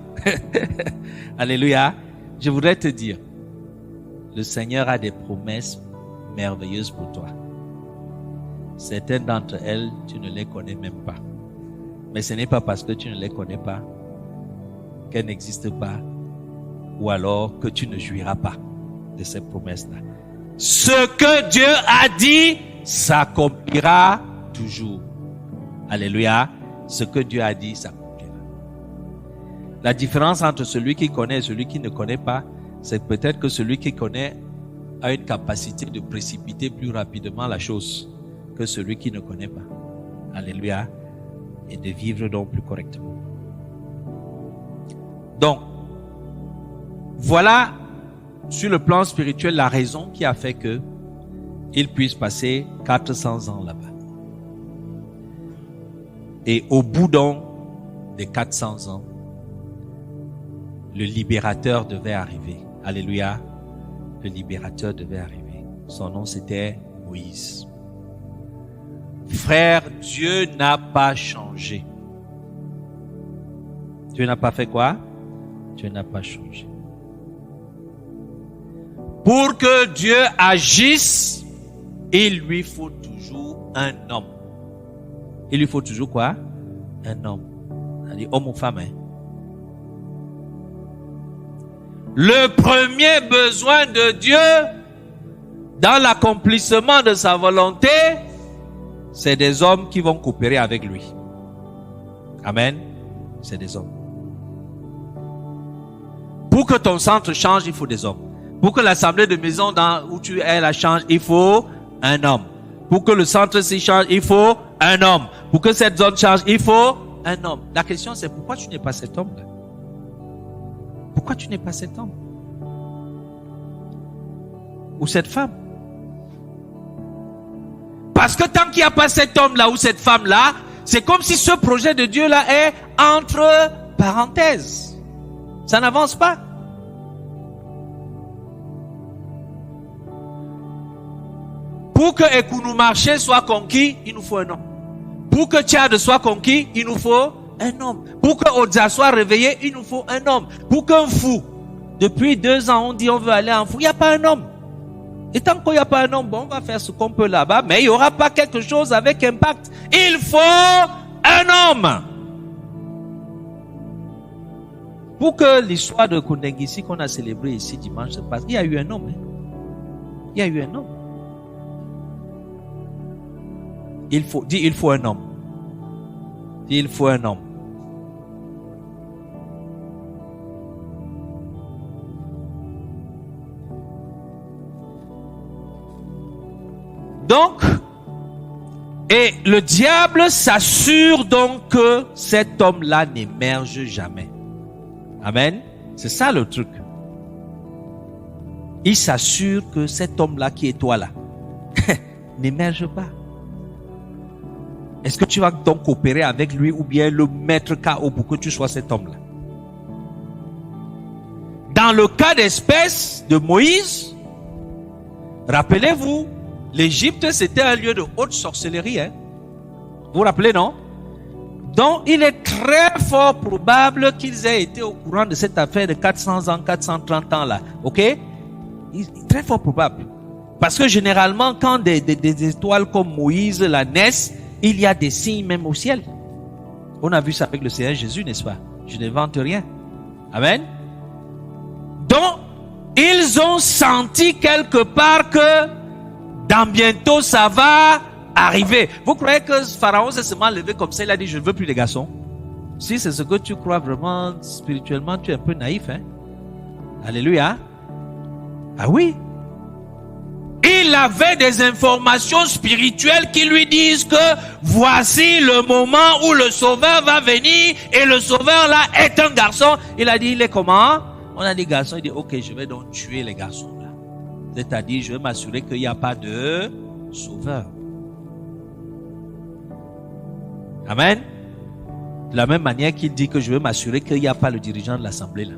Alléluia. Je voudrais te dire, le Seigneur a des promesses merveilleuses pour toi. Certaines d'entre elles, tu ne les connais même pas. Mais ce n'est pas parce que tu ne les connais pas qu'elles n'existent pas ou alors que tu ne jouiras pas de ces promesses-là. Ce que Dieu a dit s'accomplira toujours. Alléluia. Ce que Dieu a dit s'accomplira. La différence entre celui qui connaît et celui qui ne connaît pas, c'est peut-être que celui qui connaît a une capacité de précipiter plus rapidement la chose que celui qui ne connaît pas. Alléluia. Et de vivre donc plus correctement. Donc, voilà sur le plan spirituel la raison qui a fait que il puisse passer 400 ans là-bas. Et au bout donc des 400 ans, le libérateur devait arriver. Alléluia. Le libérateur devait arriver. Son nom c'était Moïse. Frère, Dieu n'a pas changé. Dieu n'a pas fait quoi? Dieu n'a pas changé. Pour que Dieu agisse, il lui faut toujours un homme. Il lui faut toujours quoi? Un homme. C'est-à-dire homme ou femme. Le premier besoin de Dieu dans l'accomplissement de sa volonté, c'est des hommes qui vont coopérer avec lui. Amen. C'est des hommes. Pour que ton centre change, il faut des hommes. Pour que l'assemblée de maison où tu es la change, il faut un homme. Pour que le centre s'y change, il faut un homme. Pour que cette zone change, il faut un homme. La question c'est pourquoi tu n'es pas cet homme-là? Pourquoi tu n'es pas cet homme? Ou cette femme? Parce que tant qu'il n'y a pas cet homme-là ou cette femme-là, c'est comme si ce projet de Dieu-là est entre parenthèses. Ça n'avance pas. Pour que Ekounou Marché soit conquis, il nous faut un homme. Pour que Tchad soit conquis, il nous faut un homme. Pour que Odza soit réveillé, il nous faut un homme. Pour qu'un fou, depuis 2 ans, on dit on veut aller en fou, il n'y a pas un homme. Et tant qu'il n'y a pas un homme, bon, on va faire ce qu'on peut là-bas, mais il n'y aura pas quelque chose avec impact. Il faut un homme. Pour que l'histoire de Kundengisi qu'on a célébrée ici dimanche se passe, il y a eu un homme. Il y a eu un homme. Il faut un homme. Il faut un homme. Donc, et le diable s'assure donc que cet homme-là n'émerge jamais. Amen. C'est ça le truc. Il s'assure que cet homme-là qui est toi là n'émerge pas. Est-ce que tu vas donc coopérer avec lui ou bien le mettre KO pour que tu sois cet homme-là? Dans le cas d'espèce de Moïse, rappelez-vous, l'Égypte c'était un lieu de haute sorcellerie. Vous vous rappelez, non? Donc il est très fort probable qu'ils aient été au courant de cette affaire de 400 ans, 430 ans là. Ok? Très fort probable. Parce que généralement, quand des étoiles comme Moïse la naissent, il y a des signes même au ciel. On a vu ça avec le Seigneur Jésus, n'est-ce pas? Je n'invente rien. Amen. Donc, ils ont senti quelque part que dans bientôt ça va arriver. Vous croyez que Pharaon s'est seulement levé comme ça, il a dit je ne veux plus de garçons? Si c'est ce que tu crois vraiment spirituellement, tu es un peu naïf. Alléluia. Ah oui. Il avait des informations spirituelles qui lui disent que voici le moment où le sauveur va venir et le sauveur là est un garçon. Il a dit, il est comment? On a dit garçon, il dit, ok, je vais donc tuer les garçons là. C'est-à-dire, je vais m'assurer qu'il n'y a pas de sauveur. Amen. De la même manière qu'il dit que je vais m'assurer qu'il n'y a pas le dirigeant de l'assemblée là.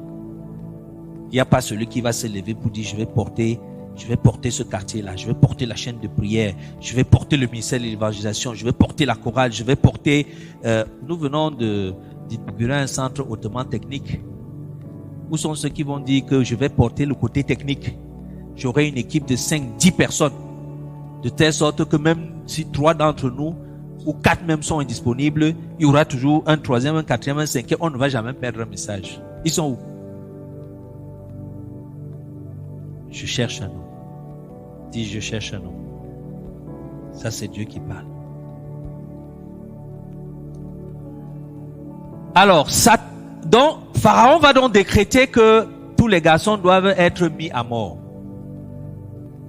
Il n'y a pas celui qui va se lever pour dire, je vais porter ce quartier-là, je vais porter la chaîne de prière, je vais porter le ministère de l'évangélisation, je vais porter la chorale, je vais porter... nous venons d'inaugurer un centre hautement technique. Où sont ceux qui vont dire que je vais porter le côté technique? J'aurai une équipe de 5-10 personnes. De telle sorte que même si 3 d'entre nous, ou 4 même sont indisponibles, il y aura toujours un 3e, un 4e, un 5e. On ne va jamais perdre un message. Ils sont où? Je cherche un homme. Dis, je cherche un homme. Ça, c'est Dieu qui parle. Alors, donc, Pharaon va donc décréter que tous les garçons doivent être mis à mort.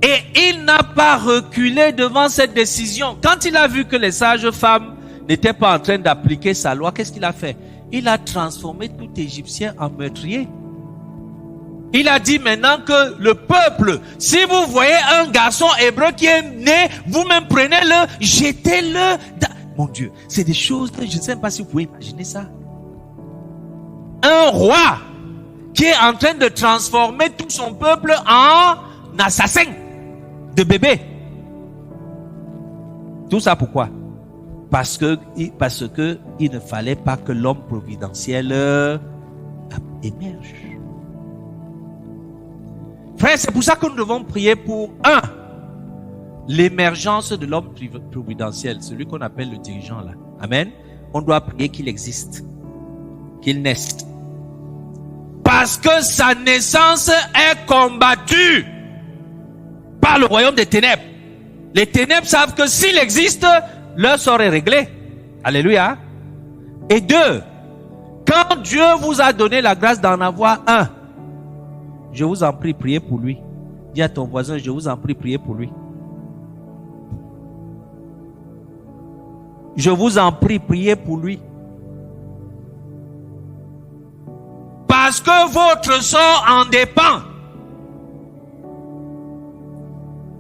Et il n'a pas reculé devant cette décision. Quand il a vu que les sages femmes n'étaient pas en train d'appliquer sa loi, qu'est-ce qu'il a fait? Il a transformé tout Égyptien en meurtrier. Il a dit maintenant que le peuple, si vous voyez un garçon hébreu qui est né, vous-même prenez-le, jetez-le. Mon Dieu, c'est des choses, je ne sais pas si vous pouvez imaginer ça. Un roi qui est en train de transformer tout son peuple en assassin de bébés. Tout ça pourquoi? Parce que il ne fallait pas que l'homme providentiel émerge. Frère, c'est pour ça que nous devons prier pour l'émergence de l'homme providentiel, celui qu'on appelle le dirigeant là. Amen. On doit prier qu'il existe, qu'il naisse. Parce que sa naissance est combattue par le royaume des ténèbres. Les ténèbres savent que s'il existe, leur sort est réglé. Alléluia. Et 2, quand Dieu vous a donné la grâce d'en avoir un, je vous en prie, priez pour lui. Dis à ton voisin, je vous en prie, priez pour lui. Je vous en prie, priez pour lui. Parce que votre sort en dépend.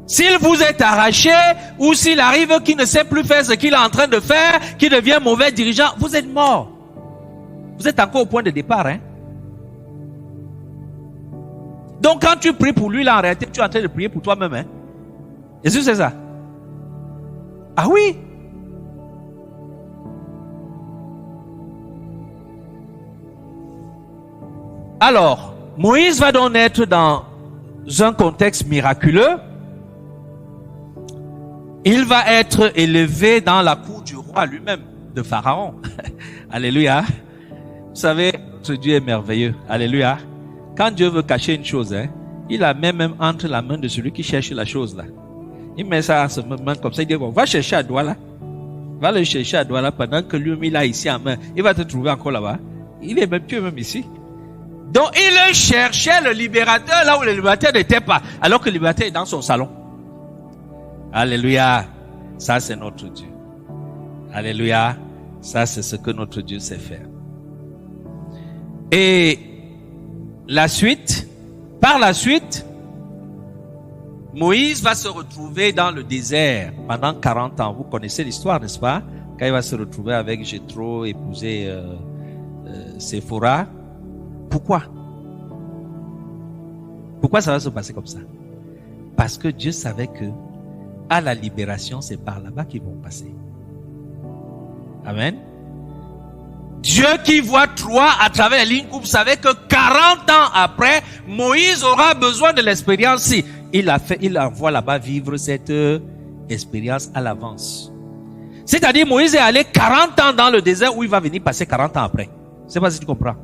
S'il vous est arraché, ou s'il arrive qu'il ne sait plus faire ce qu'il est en train de faire, qu'il devient mauvais dirigeant, vous êtes mort. Vous êtes encore au point de départ, hein. Donc quand tu pries pour lui, là en réalité, tu es en train de prier pour toi-même, hein. Est-ce que c'est ça? Ah oui. Alors, Moïse va donc naître dans un contexte miraculeux. Il va être élevé dans la cour du roi lui-même, de Pharaon. Alléluia. Vous savez, notre Dieu est merveilleux. Alléluia. Quand Dieu veut cacher une chose, hein, il la met même entre la main de celui qui cherche la chose là. Il met ça à sa main comme ça. Il dit, bon, va chercher à Douala. Va le chercher à Douala pendant que lui, il a ici en main. Il va te trouver encore là-bas. Il est même plus même ici. Donc, il cherchait le libérateur là où le libérateur n'était pas. Alors que le libérateur est dans son salon. Alléluia. Ça, c'est notre Dieu. Alléluia. Ça, c'est ce que notre Dieu sait faire. Et par la suite, Moïse va se retrouver dans le désert pendant 40 ans. Vous connaissez l'histoire, n'est-ce pas? Quand il va se retrouver avec Jéthro, épouser Séphora. Pourquoi? Pourquoi ça va se passer comme ça? Parce que Dieu savait que à la libération, c'est par là-bas qu'ils vont passer. Amen. Dieu qui voit trois à travers les lignes coupes savait que 40 ans après, Moïse aura besoin de l'expérience-ci. Il envoie là-bas vivre cette expérience à l'avance. C'est-à-dire, Moïse est allé 40 ans dans le désert où il va venir passer 40 ans après. Je ne sais pas si tu comprends.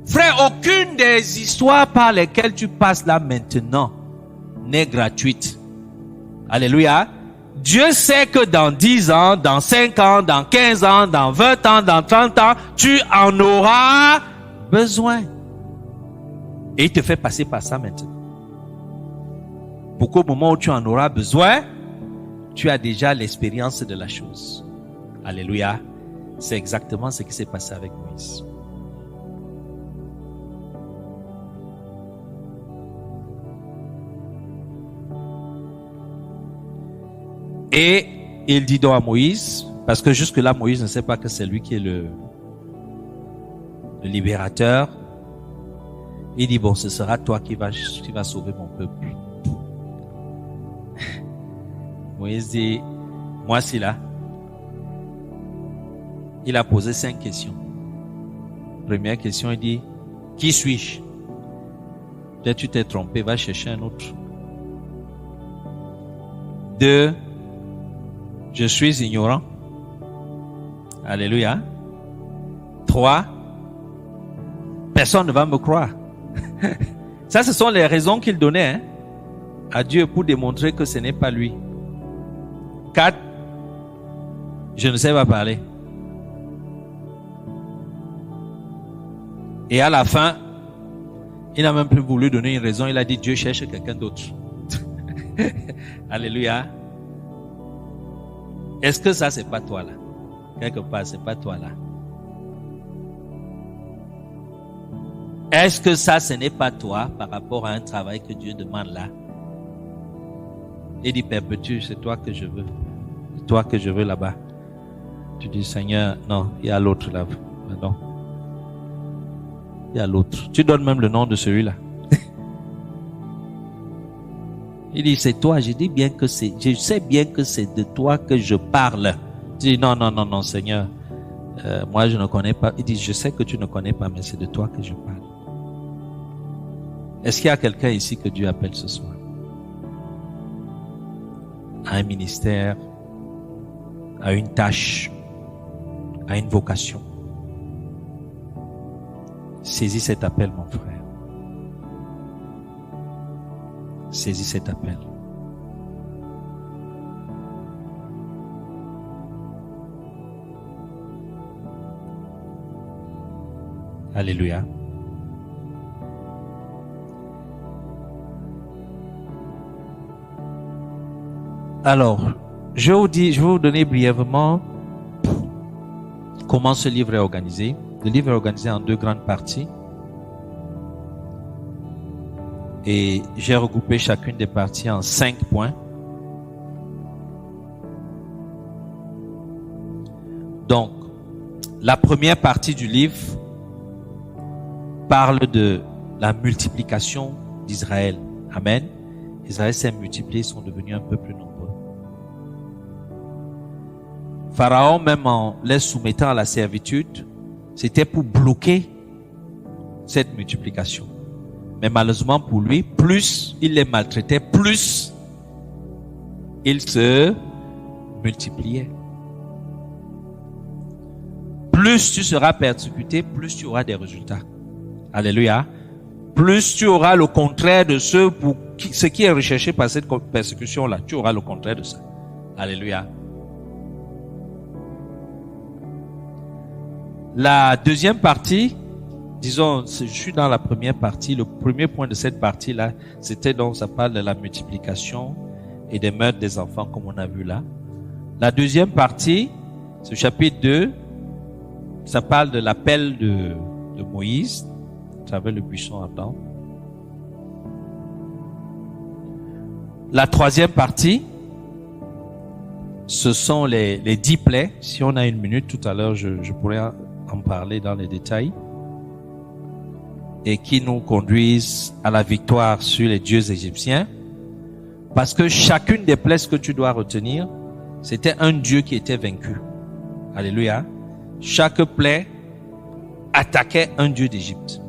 Frère, aucune des histoires par lesquelles tu passes là maintenant n'est gratuite. Alléluia. Dieu sait que dans 10 ans, dans 5 ans, dans 15 ans, dans 20 ans, dans 30 ans, tu en auras besoin. Et il te fait passer par ça maintenant. Pour qu'au moment où tu en auras besoin, tu as déjà l'expérience de la chose. Alléluia. C'est exactement ce qui s'est passé avec Moïse. Et il dit donc à Moïse, parce que jusque-là, Moïse ne sait pas que c'est lui qui est le libérateur. Il dit, bon, ce sera toi qui vas sauver mon peuple. Moïse dit, moi c'est là. Il a posé 5 questions. Première question, il dit, qui suis-je? Peut-être tu t'es trompé, va chercher un autre. 2, je suis ignorant. Alléluia. 3, personne ne va me croire. Ça, ce sont les raisons qu'il donnait à Dieu pour démontrer que ce n'est pas lui. 4, je ne sais pas parler. Et à la fin, il n'a même plus voulu donner une raison. Il a dit, Dieu cherche quelqu'un d'autre. Alléluia. Est-ce que ça, c'est pas toi là? Quelque part, c'est pas toi là. Est-ce que ça, ce n'est pas toi par rapport à un travail que Dieu demande là? Il dit, perpétue, c'est toi que je veux. C'est toi que je veux là-bas. Tu dis, Seigneur, non, il y a l'autre là. Non. Il y a l'autre. Tu donnes même le nom de celui-là. Il dit, c'est toi. Je dis bien que je sais bien que c'est de toi que je parle. Je dis, non, Seigneur. Moi, je ne connais pas. Il dit, je sais que tu ne connais pas, mais c'est de toi que je parle. Est-ce qu'il y a quelqu'un ici que Dieu appelle ce soir? À un ministère, à une tâche, à une vocation. Saisis cet appel, mon frère. Saisis cet appel. Alléluia. Alors, je vais vous donner brièvement comment ce livre est organisé. Le livre est organisé en 2 grandes parties. Et j'ai regroupé chacune des parties en 5 points. Donc, la première partie du livre parle de la multiplication d'Israël. Amen. Israël s'est multiplié, ils sont devenus un peu plus nombreux. Pharaon, même en les soumettant à la servitude, c'était pour bloquer cette multiplication. Mais malheureusement pour lui, plus il les maltraitait, plus il se multipliait. Plus tu seras persécuté, plus tu auras des résultats. Alléluia. Plus tu auras le contraire de ce qui est recherché par cette persécution-là. Tu auras le contraire de ça. Alléluia. La deuxième partie, disons, je suis dans la première partie. Le premier point de cette partie-là, c'était donc, ça parle de la multiplication et des meurtres des enfants, comme on a vu là. La deuxième partie, ce chapitre 2, ça parle de l'appel de Moïse, à travers le buisson ardent. La troisième partie, ce sont les 10 plaies. Si on a une minute tout à l'heure, je pourrais en parler dans les détails. Et qui nous conduisent à la victoire sur les dieux égyptiens. Parce que chacune des plaies que tu dois retenir, c'était un dieu qui était vaincu. Alléluia. Chaque plaie attaquait un dieu d'Égypte.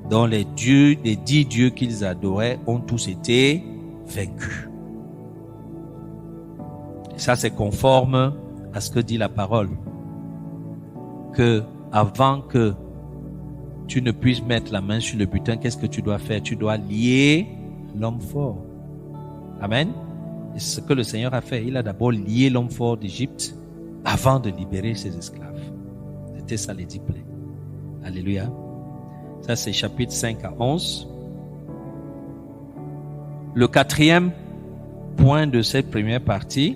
Donc les 10 dieux qu'ils adoraient ont tous été vaincus. Et ça, c'est conforme à ce que dit la parole. Que avant que tu ne puisses mettre la main sur le butin, qu'est-ce que tu dois faire? Tu dois lier l'homme fort. Amen. Et ce que le Seigneur a fait, il a d'abord lié l'homme fort d'Égypte avant de libérer ses esclaves. C'était ça les 10 plaies. Alléluia. Ça c'est chapitre 5 à 11. Le 4e point de cette première partie,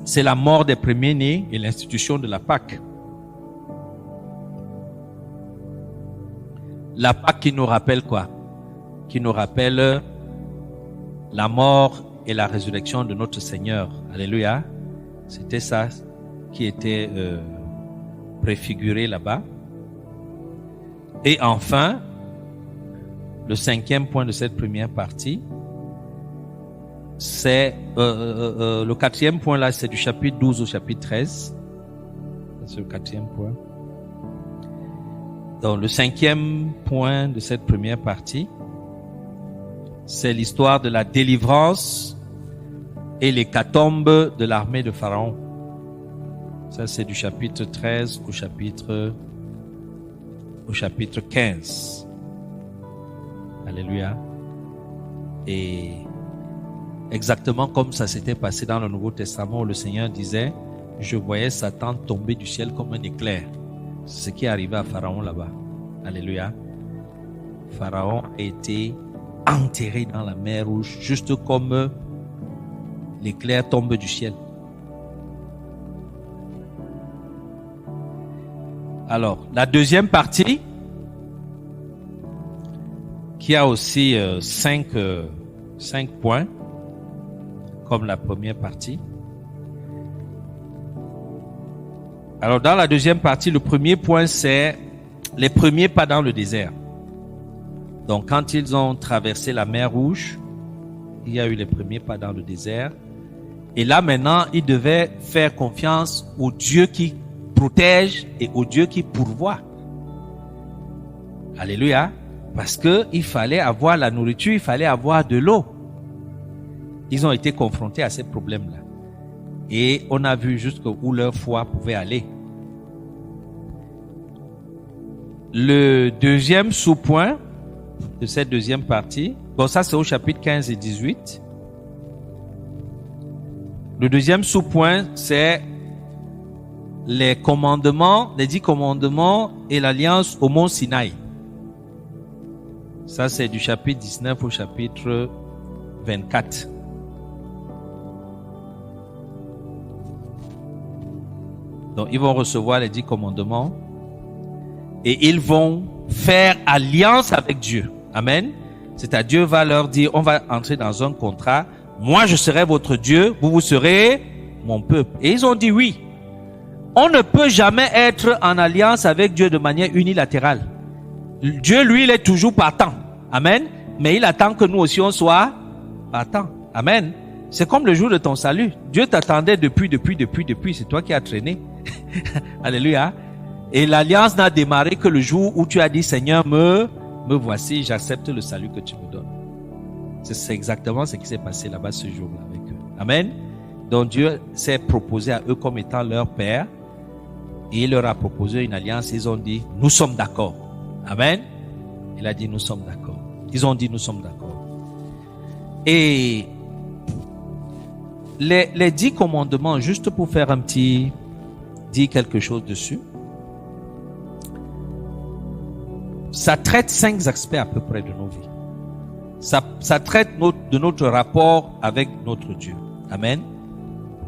c'est la mort des premiers-nés et l'institution de la Pâque. La Pâque qui nous rappelle quoi? Qui nous rappelle la mort et la résurrection de notre Seigneur. Alléluia. C'était ça qui était préfiguré là-bas. Et enfin, le 5e point de cette première partie, c'est le 4e point là, c'est du chapitre 12 au chapitre 13. C'est le 4e point. Donc le 5e point de cette première partie, c'est l'histoire de la délivrance et l'hécatombe de l'armée de Pharaon. Ça c'est du chapitre 13 au chapitre 15. Alléluia. Et exactement comme ça s'était passé dans le Nouveau Testament où le Seigneur disait, je voyais Satan tomber du ciel comme un éclair. C'est ce qui est arrivé à Pharaon là-bas. Alléluia. Pharaon a été enterré dans la mer Rouge, juste comme l'éclair tombe du ciel. Alors, la deuxième partie, qui a aussi 5 points, comme la première partie. Alors, dans la deuxième partie, le premier point, c'est les premiers pas dans le désert. Donc, quand ils ont traversé la mer Rouge, il y a eu les premiers pas dans le désert. Et là, maintenant, ils devaient faire confiance au Dieu qui protège et au Dieu qui pourvoit. Alléluia. Parce que il fallait avoir la nourriture, il fallait avoir de l'eau. Ils ont été confrontés à ces problèmes-là. Et on a vu jusqu'où leur foi pouvait aller. Le deuxième sous-point de cette deuxième partie, bon ça c'est au chapitre 15 et 18. Le deuxième sous-point, c'est les commandements, les 10 commandements et l'alliance au mont Sinaï. Ça, c'est du chapitre 19 au chapitre 24. Donc, ils vont recevoir les 10 commandements et ils vont faire alliance avec Dieu. Amen. C'est-à-dire, Dieu va leur dire, on va entrer dans un contrat. Moi, je serai votre Dieu, vous serez mon peuple. Et ils ont dit oui. On ne peut jamais être en alliance avec Dieu de manière unilatérale. Dieu, lui, il est toujours partant. Amen. Mais il attend que nous aussi, on soit partant. Amen. C'est comme le jour de ton salut. Dieu t'attendait depuis. C'est toi qui as traîné. Alléluia. Et l'alliance n'a démarré que le jour où tu as dit, Seigneur, me voici, j'accepte le salut que tu me donnes. C'est exactement ce qui s'est passé là-bas ce jour-là avec eux. Amen. Donc Dieu s'est proposé à eux comme étant leur Père. Et il leur a proposé une alliance. Ils ont dit, nous sommes d'accord. Amen. Il a dit, nous sommes d'accord. Ils ont dit, nous sommes d'accord. Et les 10 commandements, juste pour faire dire quelque chose dessus, ça traite 5 aspects à peu près de nos vies. Ça traite de notre rapport avec notre Dieu. Amen.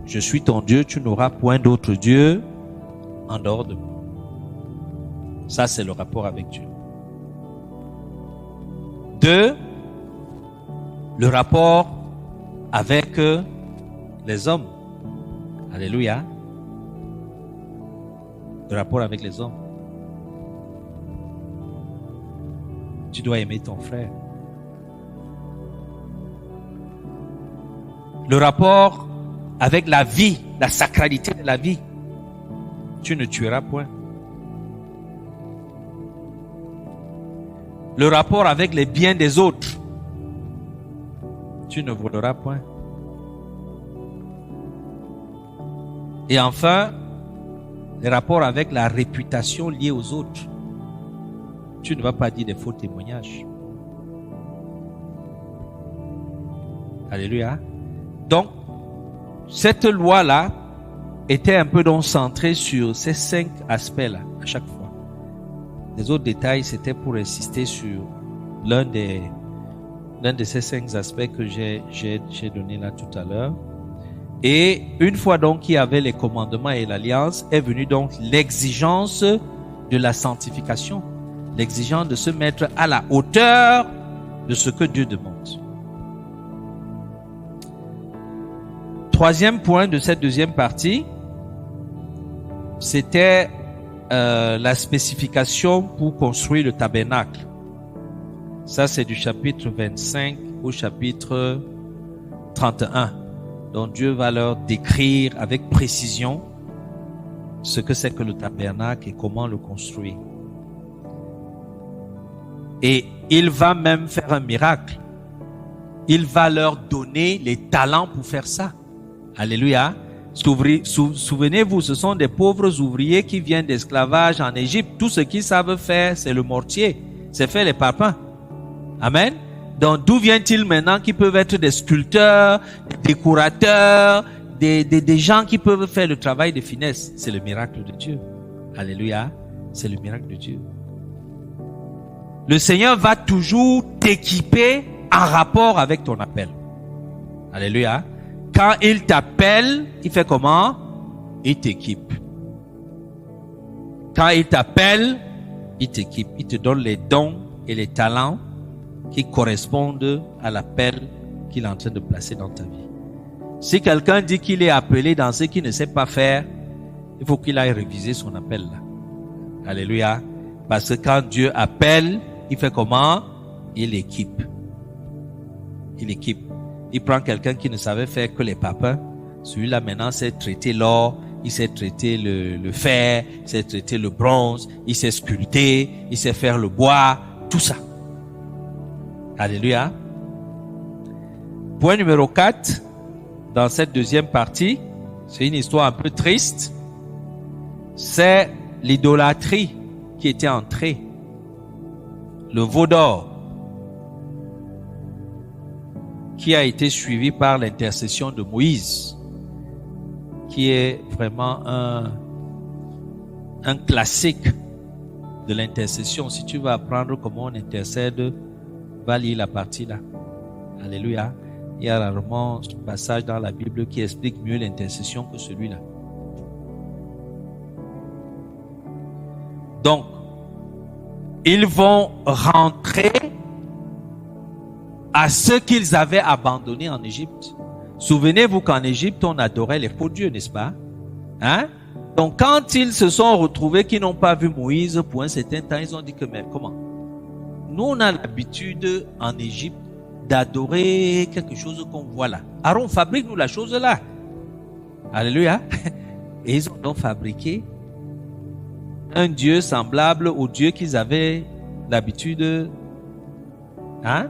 Je suis ton Dieu, tu n'auras point d'autre Dieu en dehors de moi. Ça, c'est le rapport avec Dieu. 2, le rapport avec les hommes. Alléluia. Le rapport avec les hommes. Tu dois aimer ton frère. Le rapport avec la vie, la sacralité de la vie. Tu ne tueras point. Le rapport avec les biens des autres. Tu ne voleras point. Et enfin, le rapport avec la réputation liée aux autres. Tu ne vas pas dire des faux témoignages. Alléluia. Donc, cette loi-là était un peu donc centrée sur ces 5 aspects-là, à chaque fois. Les autres détails, c'était pour insister sur l'un de ces 5 aspects que j'ai donné là tout à l'heure. Et une fois donc qu'il y avait les commandements et l'alliance, est venue donc l'exigence de la sanctification, l'exigence de se mettre à la hauteur de ce que Dieu demande. Troisième point de cette deuxième partie, c'était la spécification pour construire le tabernacle. Ça, c'est du chapitre 25 au chapitre 31. Donc Dieu va leur décrire avec précision ce que c'est que le tabernacle et comment le construire. Et il va même faire un miracle. Il va leur donner les talents pour faire ça. Alléluia. Souvenez-vous, ce sont des pauvres ouvriers qui viennent d'esclavage en Égypte. Tout ce qu'ils savent faire, c'est le mortier. C'est faire les parpaings. Amen. Donc, d'où vient-il maintenant qui peuvent être des sculpteurs, des décorateurs, des gens qui peuvent faire le travail de finesse? C'est le miracle de Dieu. Alléluia. C'est le miracle de Dieu. Le Seigneur va toujours t'équiper en rapport avec ton appel. Alléluia. Quand il t'appelle, il fait comment? Il t'équipe. Quand il t'appelle, il t'équipe. Il te donne les dons et les talents qui correspondent à l'appel qu'il est en train de placer dans ta vie. Si quelqu'un dit qu'il est appelé dans ce qu'il ne sait pas faire, il faut qu'il aille réviser son appel là. Alléluia. Parce que quand Dieu appelle, il fait comment? Il équipe. Il équipe. Il prend quelqu'un qui ne savait faire que les parpaings. Celui-là maintenant sait traiter l'or, il sait traiter le fer, il sait traiter le bronze, il sait sculpter, il sait faire le bois, tout ça. Alléluia. Point numéro 4, dans cette deuxième partie, c'est une histoire un peu triste. C'est l'idolâtrie qui était entrée. Le veau d'or qui a été suivi par l'intercession de Moïse, qui est vraiment un classique de l'intercession. Si tu veux apprendre comment on intercède, va lire la partie là. Alléluia. Il y a rarement un passage dans la Bible qui explique mieux l'intercession que celui-là. Donc, ils vont rentrer à ce qu'ils avaient abandonné en Égypte. Souvenez-vous qu'en Égypte, on adorait les faux dieux, n'est-ce pas? Hein? Donc, quand ils se sont retrouvés, qu'ils n'ont pas vu Moïse pour un certain temps, ils ont dit que, mais comment? Nous, on a l'habitude en Égypte d'adorer quelque chose qu'on voit là. Aaron, fabrique-nous la chose là. Alléluia. Et ils ont donc fabriqué un Dieu semblable au Dieu qu'ils avaient l'habitude. Hein?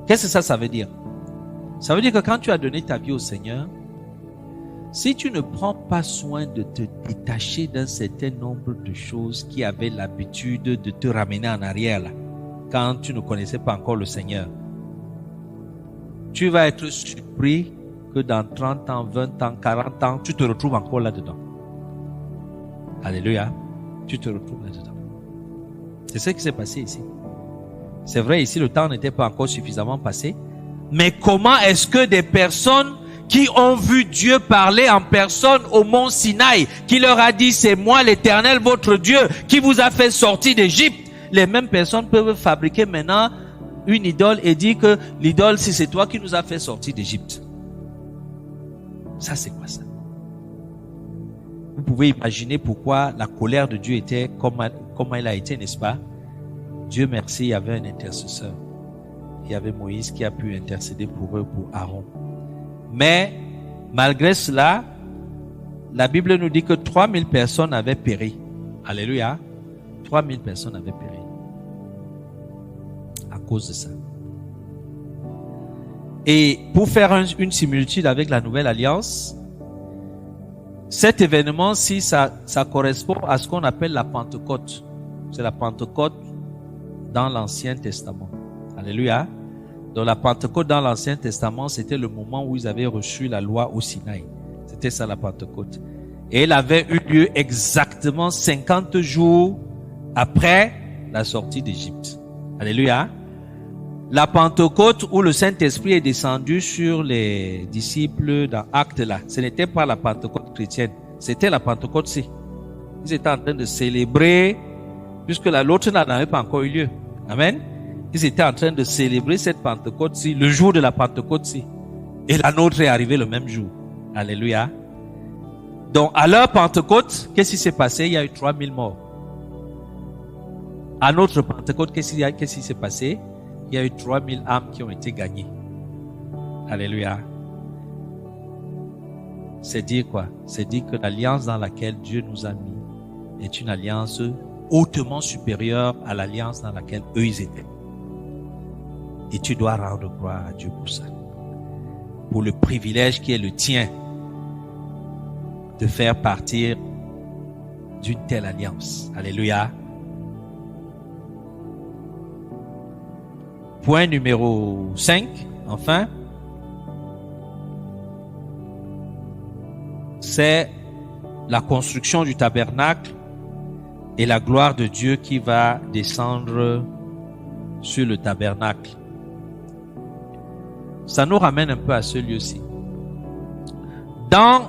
Qu'est-ce que ça veut dire? Ça veut dire que quand tu as donné ta vie au Seigneur, si tu ne prends pas soin de te détacher d'un certain nombre de choses qui avaient l'habitude de te ramener en arrière, là, quand tu ne connaissais pas encore le Seigneur, tu vas être surpris que dans 30 ans, 20 ans, 40 ans, tu te retrouves encore là-dedans. Alléluia. Tu te retrouves là-dedans. C'est ce qui s'est passé ici. C'est vrai, ici, le temps n'était pas encore suffisamment passé. Mais comment est-ce que des personnes qui ont vu Dieu parler en personne au mont Sinaï, qui leur a dit, c'est moi l'Éternel, votre Dieu, qui vous a fait sortir d'Égypte, les mêmes personnes peuvent fabriquer maintenant une idole et dire que l'idole, c'est toi qui nous as fait sortir d'Égypte. Ça, c'est quoi ça? Vous pouvez imaginer pourquoi la colère de Dieu était comme elle a été, n'est-ce pas? Dieu merci, il y avait un intercesseur. Il y avait Moïse qui a pu intercéder pour eux, pour Aaron. Mais, malgré cela, la Bible nous dit que 3000 personnes avaient péri. Alléluia. 3000 personnes avaient péri. À cause de ça. Et pour faire une similitude avec la nouvelle alliance, cet événement-ci, ça correspond à ce qu'on appelle la Pentecôte. C'est la Pentecôte dans l'Ancien Testament. Alléluia. Donc la Pentecôte dans l'Ancien Testament, c'était le moment où ils avaient reçu la loi au Sinaï. C'était ça la Pentecôte. Et elle avait eu lieu exactement 50 jours après la sortie d'Égypte. Alléluia. La Pentecôte où le Saint-Esprit est descendu sur les disciples dans Actes là, ce n'était pas la Pentecôte chrétienne, c'était la Pentecôte-ci. Ils étaient en train de célébrer, puisque l'autre n'avait pas encore eu lieu. Amen. Ils étaient en train de célébrer cette Pentecôte-ci, le jour de la Pentecôte-ci. Et la nôtre est arrivée le même jour. Alléluia. Donc, à leur Pentecôte, qu'est-ce qui s'est passé? Il y a eu 3000 morts. À notre Pentecôte, qu'est-ce qui s'est passé? Il y a eu 3000 âmes qui ont été gagnées. Alléluia. C'est dire quoi? C'est dire que l'alliance dans laquelle Dieu nous a mis est une alliance hautement supérieure à l'alliance dans laquelle eux ils étaient. Et tu dois rendre gloire à Dieu pour ça. Pour le privilège qui est le tien de faire partir d'une telle alliance. Alléluia. Point numéro 5, enfin, c'est la construction du tabernacle et la gloire de Dieu qui va descendre sur le tabernacle. Ça nous ramène un peu à ce lieu-ci. Dans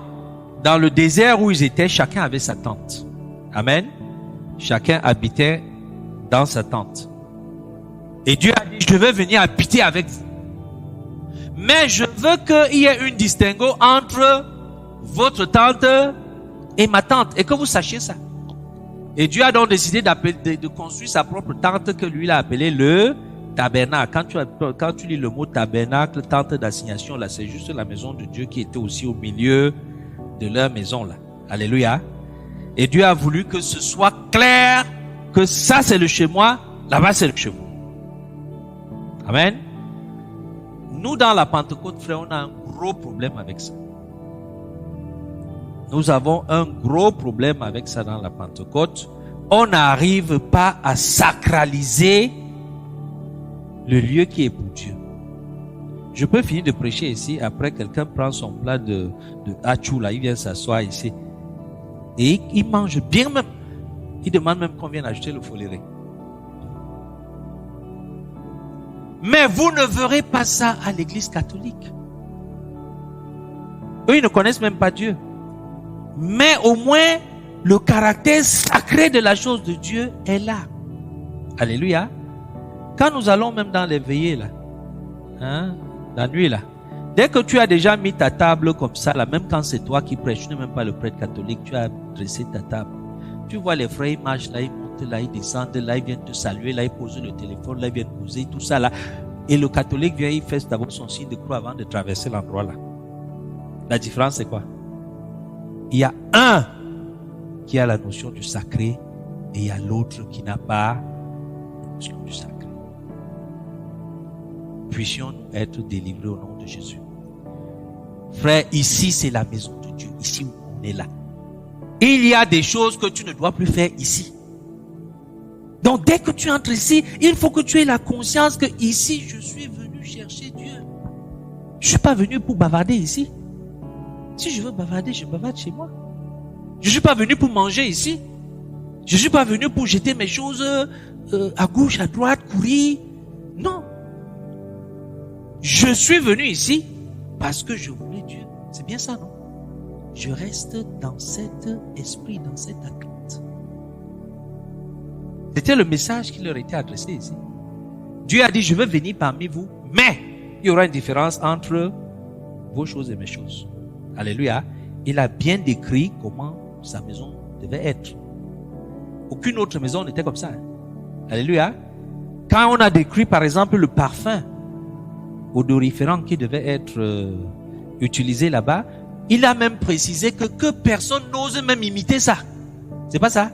le désert où ils étaient, chacun avait sa tente. Amen. Chacun habitait dans sa tente. Et Dieu a dit, je veux venir habiter avec vous. Mais je veux qu'il y ait une distinguo entre votre tente et ma tente. Et que vous sachiez ça. Et Dieu a donc décidé de construire sa propre tente que lui il a appelée le tabernacle. Quand tu lis le mot tabernacle, tente d'assignation, là, c'est juste la maison de Dieu qui était aussi au milieu de leur maison, là. Alléluia. Et Dieu a voulu que ce soit clair que ça c'est le chez moi, là-bas c'est le chez vous. Amen. Nous, dans la Pentecôte, frère, on a un gros problème avec ça. Nous avons un gros problème avec ça dans la Pentecôte. On n'arrive pas à sacraliser le lieu qui est pour Dieu. Je peux finir de prêcher ici, après quelqu'un prend son plat de hachou, là, il vient s'asseoir ici. Et il mange bien même. Il demande même qu'on vienne acheter le foléré. Mais vous ne verrez pas ça à l'église catholique. Eux, ils ne connaissent même pas Dieu. Mais au moins, le caractère sacré de la chose de Dieu est là. Alléluia. Quand nous allons même dans les veillées, là, hein, la nuit, là, dès que tu as déjà mis ta table comme ça, là, même quand c'est toi qui prêches, tu n'es même pas le prêtre catholique, tu as dressé ta table. Tu vois les frères, ils marchent là, ils montent là, ils descendent là, ils viennent te saluer, là, ils posent le téléphone, là, ils viennent poser tout ça là. Et le catholique vient, il fait d'abord son signe de croix avant de traverser l'endroit là. La différence c'est quoi? Il y a un qui a la notion du sacré et il y a l'autre qui n'a pas la notion du sacré. Puissions-nous être délivrés au nom de Jésus. Frère, ici c'est la maison de Dieu, ici où on est là. Il y a des choses que tu ne dois plus faire ici. Donc dès que tu entres ici, il faut que tu aies la conscience que ici, je suis venu chercher Dieu. Je ne suis pas venu pour bavarder ici. Si je veux bavarder, je bavarde chez moi. Je ne suis pas venu pour manger ici. Je ne suis pas venu pour jeter mes choses à gauche, à droite, courir. Non. Je suis venu ici parce que je voulais Dieu. C'est bien ça, non? Je reste dans cet esprit, dans cette attente. C'était le message qui leur était adressé ici. Dieu a dit, je veux venir parmi vous, mais il y aura une différence entre vos choses et mes choses. Alléluia. Il a bien décrit comment sa maison devait être. Aucune autre maison n'était comme ça. Alléluia. Quand on a décrit par exemple le parfum odoriférant qui devait être utilisé là-bas, il a même précisé que personne n'ose même imiter ça. C'est pas ça?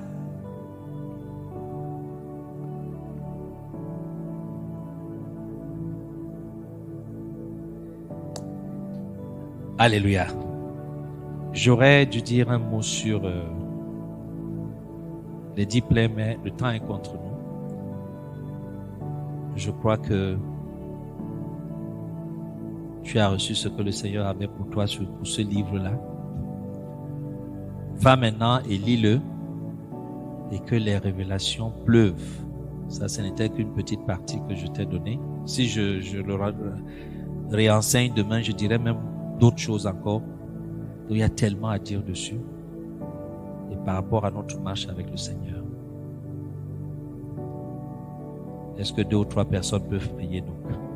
Alléluia. J'aurais dû dire un mot sur les 10 plaies, mais le temps est contre nous. Je crois que tu as reçu ce que le Seigneur avait pour toi pour ce livre-là. Va maintenant et lis-le et que les révélations pleuvent. Ça, ce n'était qu'une petite partie que je t'ai donnée. Si je le réenseigne demain, je dirais même d'autres choses encore. Il y a tellement à dire dessus. Et par rapport à notre marche avec le Seigneur. Est-ce que 2 ou 3 personnes peuvent prier donc?